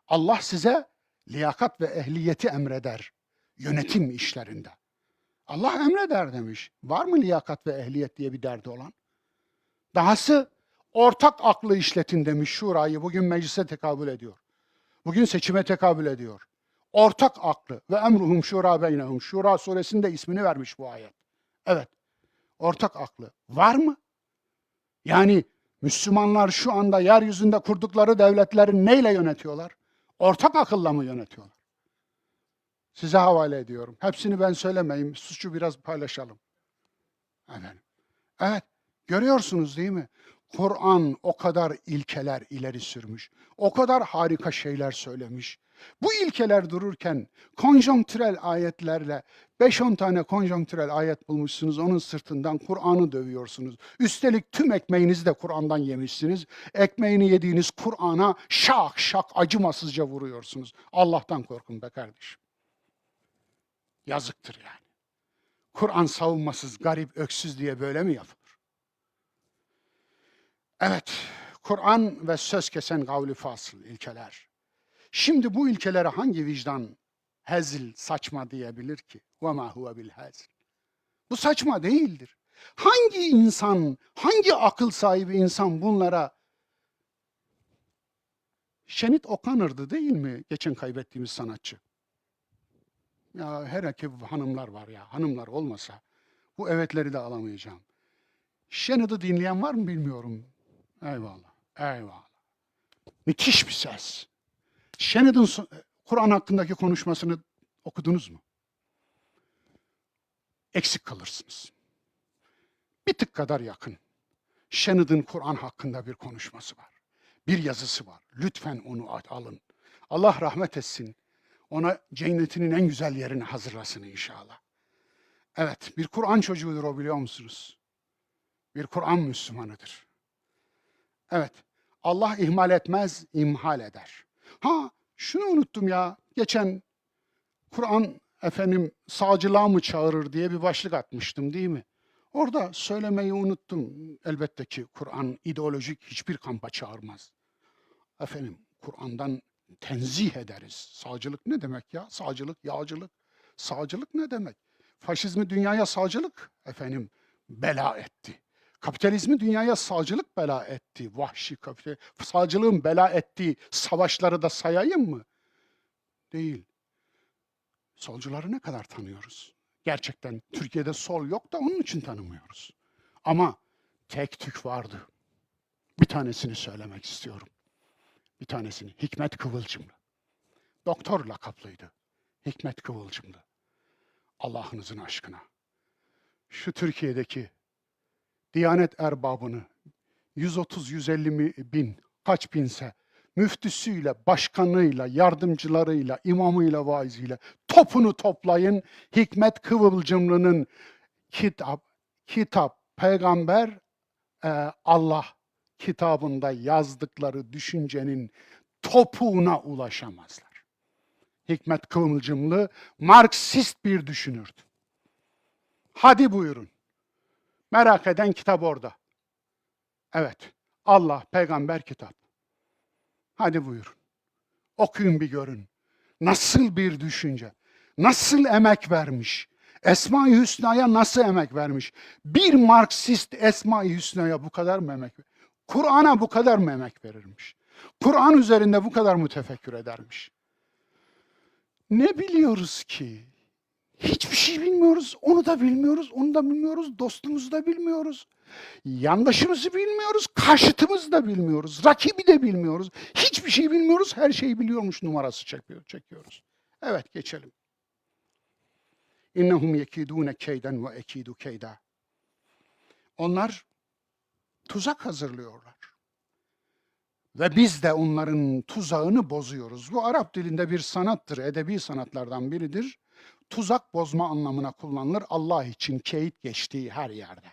Allah size liyakat ve ehliyeti emreder yönetim işlerinde. Allah emreder demiş. Var mı liyakat ve ehliyet diye bir derdi olan? Dahası ortak aklı işletin demiş şurayı. Bugün meclise tekabül ediyor. Bugün seçime tekabül ediyor. Ortak aklı ve emruhum şura beynehum. Şura suresinde ismini vermiş bu ayet. Evet, ortak aklı. Var mı? Yani Müslümanlar şu anda yeryüzünde kurdukları devletleri neyle yönetiyorlar? Ortak akılla mı yönetiyorlar? Size havale ediyorum. Hepsini ben söylemeyeyim, suçu biraz paylaşalım. Efendim. Evet, görüyorsunuz değil mi? Kur'an o kadar ilkeler ileri sürmüş, o kadar harika şeyler söylemiş. Bu ilkeler dururken konjonktürel ayetlerle 5-10 tane konjonktürel ayet bulmuşsunuz, onun sırtından Kur'an'ı dövüyorsunuz. Üstelik tüm ekmeğinizi de Kur'an'dan yemişsiniz. Ekmeğini yediğiniz Kur'an'a şak şak acımasızca vuruyorsunuz. Allah'tan korkun be kardeşim. Yazıktır yani. Kur'an savunmasız, garip, öksüz diye böyle mi yapılır? Evet, Kur'an ve söz kesen gavli fasıl ilkeler. Şimdi bu ilkelere hangi vicdan hezil, saçma diyebilir ki? وَمَا هُوَ بِالْهَزِلِ Bu saçma değildir. Hangi insan, hangi akıl sahibi insan bunlara Şenit O'Connor'dı değil mi geçen kaybettiğimiz sanatçı? Ya her iki hanımlar var ya, hanımlar olmasa bu evetleri de alamayacağım. Şenit'i dinleyen var mı bilmiyorum. Eyvallah, eyvallah. Müthiş bir ses. Shannon'ın Kur'an hakkındaki konuşmasını okudunuz mu? Eksik kalırsınız. Bir tık kadar yakın. Shannon'ın Kur'an hakkında bir konuşması var. Bir yazısı var. Lütfen onu alın. Allah rahmet etsin. Ona cennetinin en güzel yerini hazırlasın inşallah. Evet, bir Kur'an çocuğudur o biliyor musunuz? Bir Kur'an Müslümanıdır. Evet, Allah ihmal etmez, imhal eder. Ha, şunu unuttum ya. Geçen Kur'an efendim sağcılığa mı çağırır diye bir başlık atmıştım değil mi? Orada söylemeyi unuttum. Elbette ki Kur'an ideolojik hiçbir kampa çağırmaz. Efendim Kur'an'dan tenzih ederiz. Sağcılık ne demek ya? Sağcılık, yağcılık. Sağcılık ne demek? Faşizmi dünyaya sağcılık efendim bela etti. Kapitalizmi dünyaya sağcılık bela etti. Vahşi kapital. Sağcılığın bela ettiği savaşları da sayayım mı? Değil. Solcuları ne kadar tanıyoruz? Gerçekten Türkiye'de sol yok da onun için tanımıyoruz. Ama tek tük vardı. Bir tanesini söylemek istiyorum. Bir tanesini. Hikmet Kıvılcımlı. Doktor lakaplıydı. Hikmet Kıvılcımlı. Allah'ınızın aşkına. Şu Türkiye'deki Diyanet erbabını 130-150 bin, kaç binse, müftüsüyle, başkanıyla, yardımcılarıyla, imamıyla, vaiziyle topunu toplayın. Hikmet Kıvılcımlı'nın kitap, peygamber, Allah kitabında yazdıkları düşüncenin topuğuna ulaşamazlar. Hikmet Kıvılcımlı Marksist bir düşünürdü. Hadi buyurun. Merak eden kitap orada. Evet. Allah, peygamber, kitap. Hadi buyurun. Okuyun bir görün. Nasıl bir düşünce. Nasıl emek vermiş. Esma-i Hüsna'ya nasıl emek vermiş. Bir Marksist Esma-i Hüsna'ya bu kadar mı emek verir? Kur'an'a bu kadar mı emek verirmiş? Kur'an üzerinde bu kadar mı tefekkür edermiş? Ne biliyoruz ki? Hiçbir şey bilmiyoruz. Onu da bilmiyoruz, onu da bilmiyoruz. Dostumuzu da bilmiyoruz. Yandaşımızı bilmiyoruz, karşıtımızı da bilmiyoruz. Rakibi de bilmiyoruz. Hiçbir şey bilmiyoruz, her şeyi biliyormuş numarası çekiyoruz. Evet, geçelim. İnnehum yekidûne keyden ve ekîdû keyda. Onlar tuzak hazırlıyorlar. Ve biz de onların tuzağını bozuyoruz. Bu Arap dilinde bir sanattır, edebi sanatlardan biridir. Tuzak bozma anlamına kullanılır. Allah için keyit geçtiği her yerde.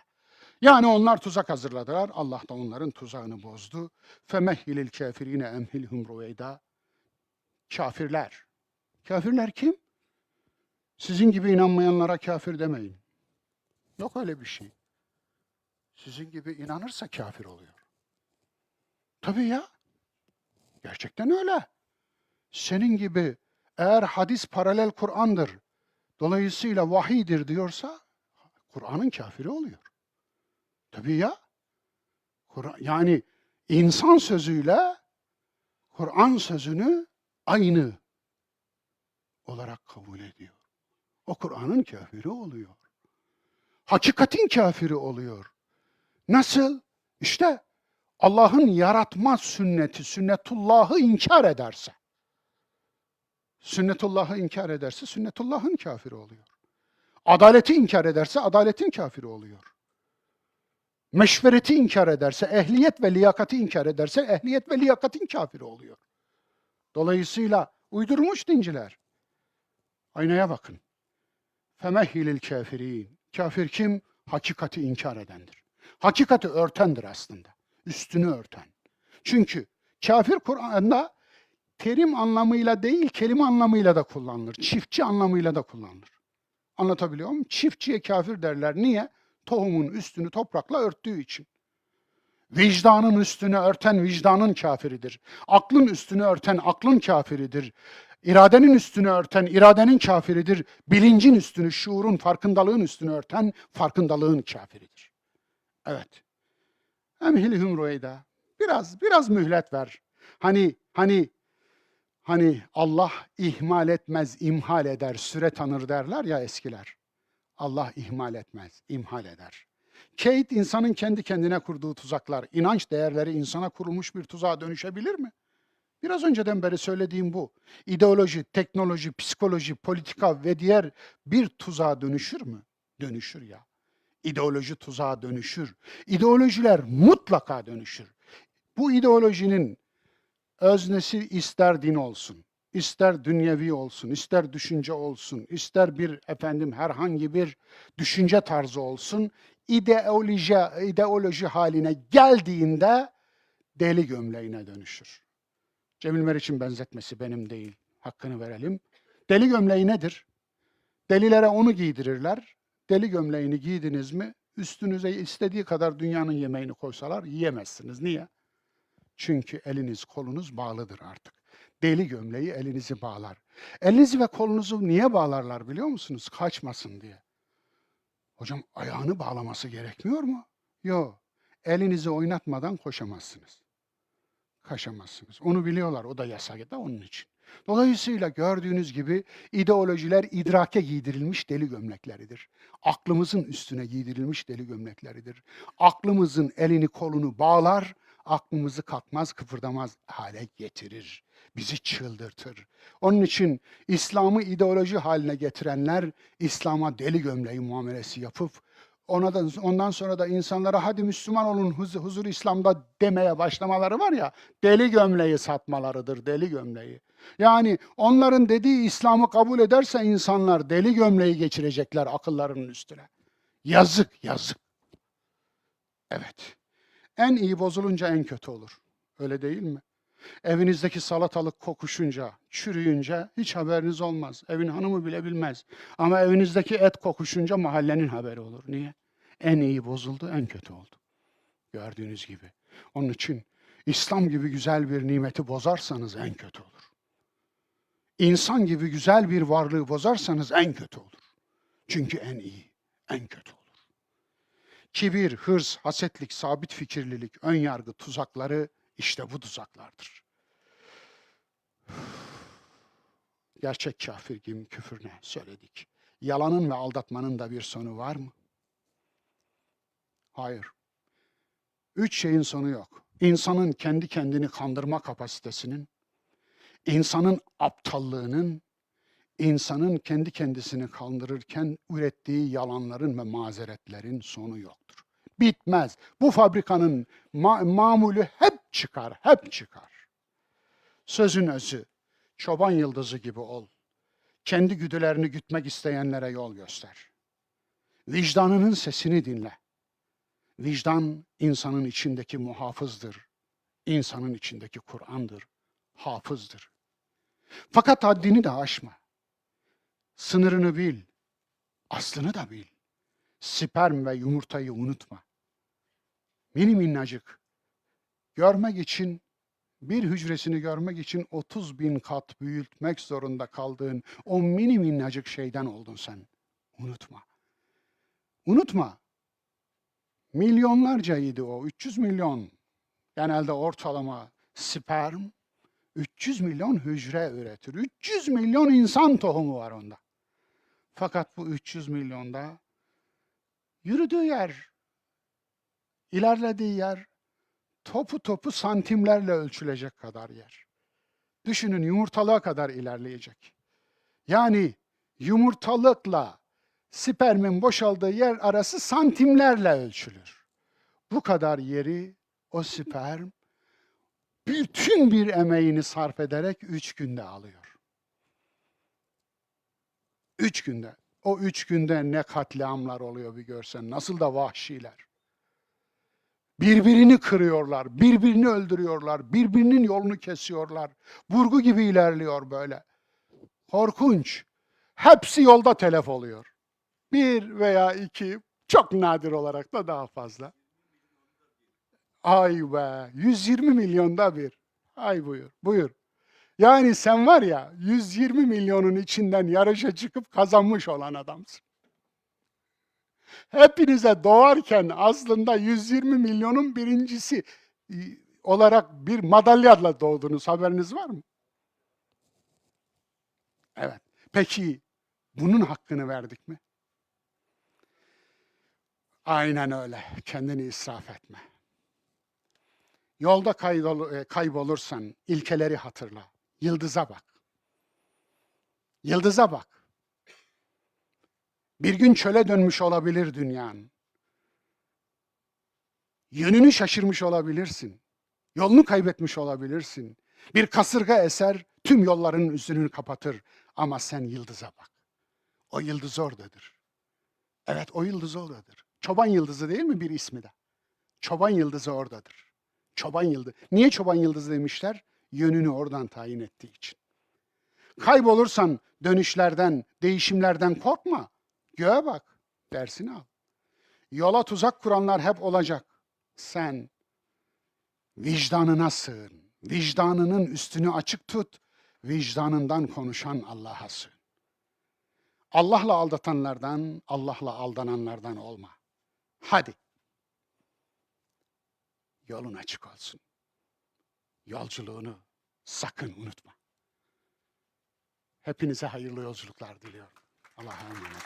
Yani onlar tuzak hazırladılar. Allah da onların tuzağını bozdu. Femehhilil kafirine emhilhum ruveyda. Kafirler. Kafirler kim? Sizin gibi inanmayanlara kafir demeyin. Yok öyle bir şey. Sizin gibi inanırsa kafir oluyor. Tabii ya. Gerçekten öyle. Senin gibi eğer hadis paralel Kur'an'dır, dolayısıyla vahiydir diyorsa Kur'an'ın kafiri oluyor. Tabii ya. Yani insan sözüyle Kur'an sözünü aynı olarak kabul ediyor. O Kur'an'ın kafiri oluyor. Hakikatin kafiri oluyor. Nasıl? İşte Allah'ın yaratma sünneti, sünnetullah'ı inkar ederse, sünnetullah'ın kafiri oluyor. Adaleti inkar ederse, adaletin kafiri oluyor. Meşvereti inkar ederse, ehliyet ve liyakati inkar ederse, ehliyet ve liyakatin kafiri oluyor. Dolayısıyla uydurmuş dinciler. Aynaya bakın. Femehhilil kafirin. Kafir kim? Hakikati inkar edendir. Hakikati örtendir aslında. Üstünü örten. Çünkü kafir Kur'an'da terim anlamıyla değil, kelime anlamıyla da kullanılır. Çiftçi anlamıyla da kullanılır. Anlatabiliyor muyum? Çiftçiye kafir derler. Niye? Tohumun üstünü toprakla örttüğü için. Vicdanın üstünü örten vicdanın kafiridir. Aklın üstünü örten aklın kafiridir. İradenin üstünü örten iradenin kafiridir. Bilincin üstünü, şuurun, farkındalığın üstünü örten farkındalığın kafiridir. Evet. Emhilhum ruveyda. Biraz mühlet ver. Hani Allah ihmal etmez, imhal eder, süre tanır derler ya eskiler. Allah ihmal etmez, imhal eder. Keyit insanın kendi kendine kurduğu tuzaklar, inanç değerleri insana kurulmuş bir tuzağa dönüşebilir mi? Biraz önceden beri söylediğim bu. İdeoloji, teknoloji, psikoloji, politika ve diğer bir tuzağa dönüşür mü? Dönüşür ya. İdeoloji tuzağa dönüşür. İdeolojiler mutlaka dönüşür. Bu ideolojinin öznesi ister din olsun, ister dünyevi olsun, ister düşünce olsun, ister herhangi bir düşünce tarzı olsun, ideoloji haline geldiğinde deli gömleğine dönüşür. Cemil Meriç'in benzetmesi benim değil, hakkını verelim. Deli gömleği nedir? Delilere onu giydirirler. Deli gömleğini giydiniz mi, üstünüze istediği kadar dünyanın yemeğini koysalar yiyemezsiniz. Niye? Çünkü eliniz kolunuz bağlıdır artık. Deli gömleği elinizi bağlar. Elinizi ve kolunuzu niye bağlarlar biliyor musunuz? Kaçmasın diye. Hocam ayağını bağlaması gerekmiyor mu? Yok. Elinizi oynatmadan koşamazsınız. Kaçamazsınız. Onu biliyorlar. O da yasak da onun için. Dolayısıyla gördüğünüz gibi ideolojiler idrake giydirilmiş deli gömlekleridir. Aklımızın üstüne giydirilmiş deli gömlekleridir. Aklımızın elini kolunu bağlar, aklımızı kalkmaz kıpırdamaz hale getirir. Bizi çıldırtır. Onun için İslam'ı ideoloji haline getirenler İslam'a deli gömleği muamelesi yapıp ondan sonra da insanlara hadi Müslüman olun huzur İslam'da demeye başlamaları var ya, deli gömleği satmalarıdır, deli gömleği. Yani onların dediği İslam'ı kabul ederse insanlar deli gömleği geçirecekler akıllarının üstüne. Yazık, yazık. Evet. En iyi bozulunca en kötü olur. Öyle değil mi? Evinizdeki salatalık kokuşunca, çürüyünce hiç haberiniz olmaz. Evin hanımı bile bilmez. Ama evinizdeki et kokuşunca mahallenin haberi olur. Niye? En iyi bozuldu, en kötü oldu. Gördüğünüz gibi. Onun için İslam gibi güzel bir nimeti bozarsanız en kötü olur. İnsan gibi güzel bir varlığı bozarsanız en kötü olur. Çünkü en iyi, en kötü olur. Kibir, hırs, hasetlik, sabit fikirlilik, ön yargı, tuzakları işte bu tuzaklardır. Gerçek kafir gibi küfür ne söyledik. Yalanın ve aldatmanın da bir sonu var mı? Hayır. 3 şeyin sonu yok. İnsanın kendi kendini kandırma kapasitesinin, insanın aptallığının, insanın kendi kendisini kandırırken ürettiği yalanların ve mazeretlerin sonu yoktur. Bitmez. Bu fabrikanın mamulü hep çıkar, hep çıkar. Sözün özü, çoban yıldızı gibi ol. Kendi güdülerini gütmek isteyenlere yol göster. Vicdanının sesini dinle. Vicdan insanın içindeki muhafızdır. İnsanın içindeki Kur'an'dır, hafızdır. Fakat haddini de aşma. Sınırını bil, aslını da bil. Sperm ve yumurtayı unutma. Mini minnacık. Görmek için, bir hücresini görmek için 30 bin kat büyütmek zorunda kaldığın o mini minnacık şeyden oldun sen. Unutma. Unutma. Milyonlarcaydı o, 300 milyon. Genelde ortalama sperm 300 milyon hücre üretir. 300 milyon insan tohumu var onda. Fakat bu 300 milyonda yürüdüğü yer, ilerlediği yer topu topu santimlerle ölçülecek kadar yer. Düşünün yumurtalığa kadar ilerleyecek. Yani yumurtalıkla spermin boşaldığı yer arası santimlerle ölçülür. Bu kadar yeri o sperm bütün bir emeğini sarf ederek 3 günde alıyor. 3 günde. O 3 günde ne katliamlar oluyor bir görsen. Nasıl da vahşiler. Birbirini kırıyorlar, birbirini öldürüyorlar, birbirinin yolunu kesiyorlar. Burgu gibi ilerliyor böyle. Korkunç. Hepsi yolda telef oluyor. 1 veya 2, çok nadir olarak da daha fazla. Ay be, 120 milyonda bir. Ay buyur, buyur. Yani sen var ya 120 milyonun içinden yarışa çıkıp kazanmış olan adamsın. Hepinize doğarken aslında 120 milyonun birincisi olarak bir madalyayla doğdunuz. Haberiniz var mı? Evet. Peki bunun hakkını verdik mi? Aynen öyle. Kendini israf etme. Yolda kaybolursan ilkeleri hatırla. Yıldıza bak. Yıldıza bak. Bir gün çöle dönmüş olabilir dünyan. Yönünü şaşırmış olabilirsin. Yolunu kaybetmiş olabilirsin. Bir kasırga eser, tüm yolların üstünü kapatır. Ama sen yıldıza bak. O yıldız oradadır. Evet, o yıldız oradadır. Çoban yıldızı değil mi bir ismi de? Çoban yıldızı oradadır. Çoban yıldızı. Niye çoban yıldızı demişler? Yönünü oradan tayin ettiği için. Kaybolursan dönüşlerden, değişimlerden korkma. Göğe bak, dersini al. Yola tuzak kuranlar hep olacak. Sen vicdanına sığın. Vicdanının üstünü açık tut. Vicdanından konuşan Allah'a sığın. Allah'la aldatanlardan, Allah'la aldananlardan olma. Hadi. Yolun açık olsun. Yolculuğunu sakın unutma. Hepinize hayırlı yolculuklar diliyorum. Allah'a emanet.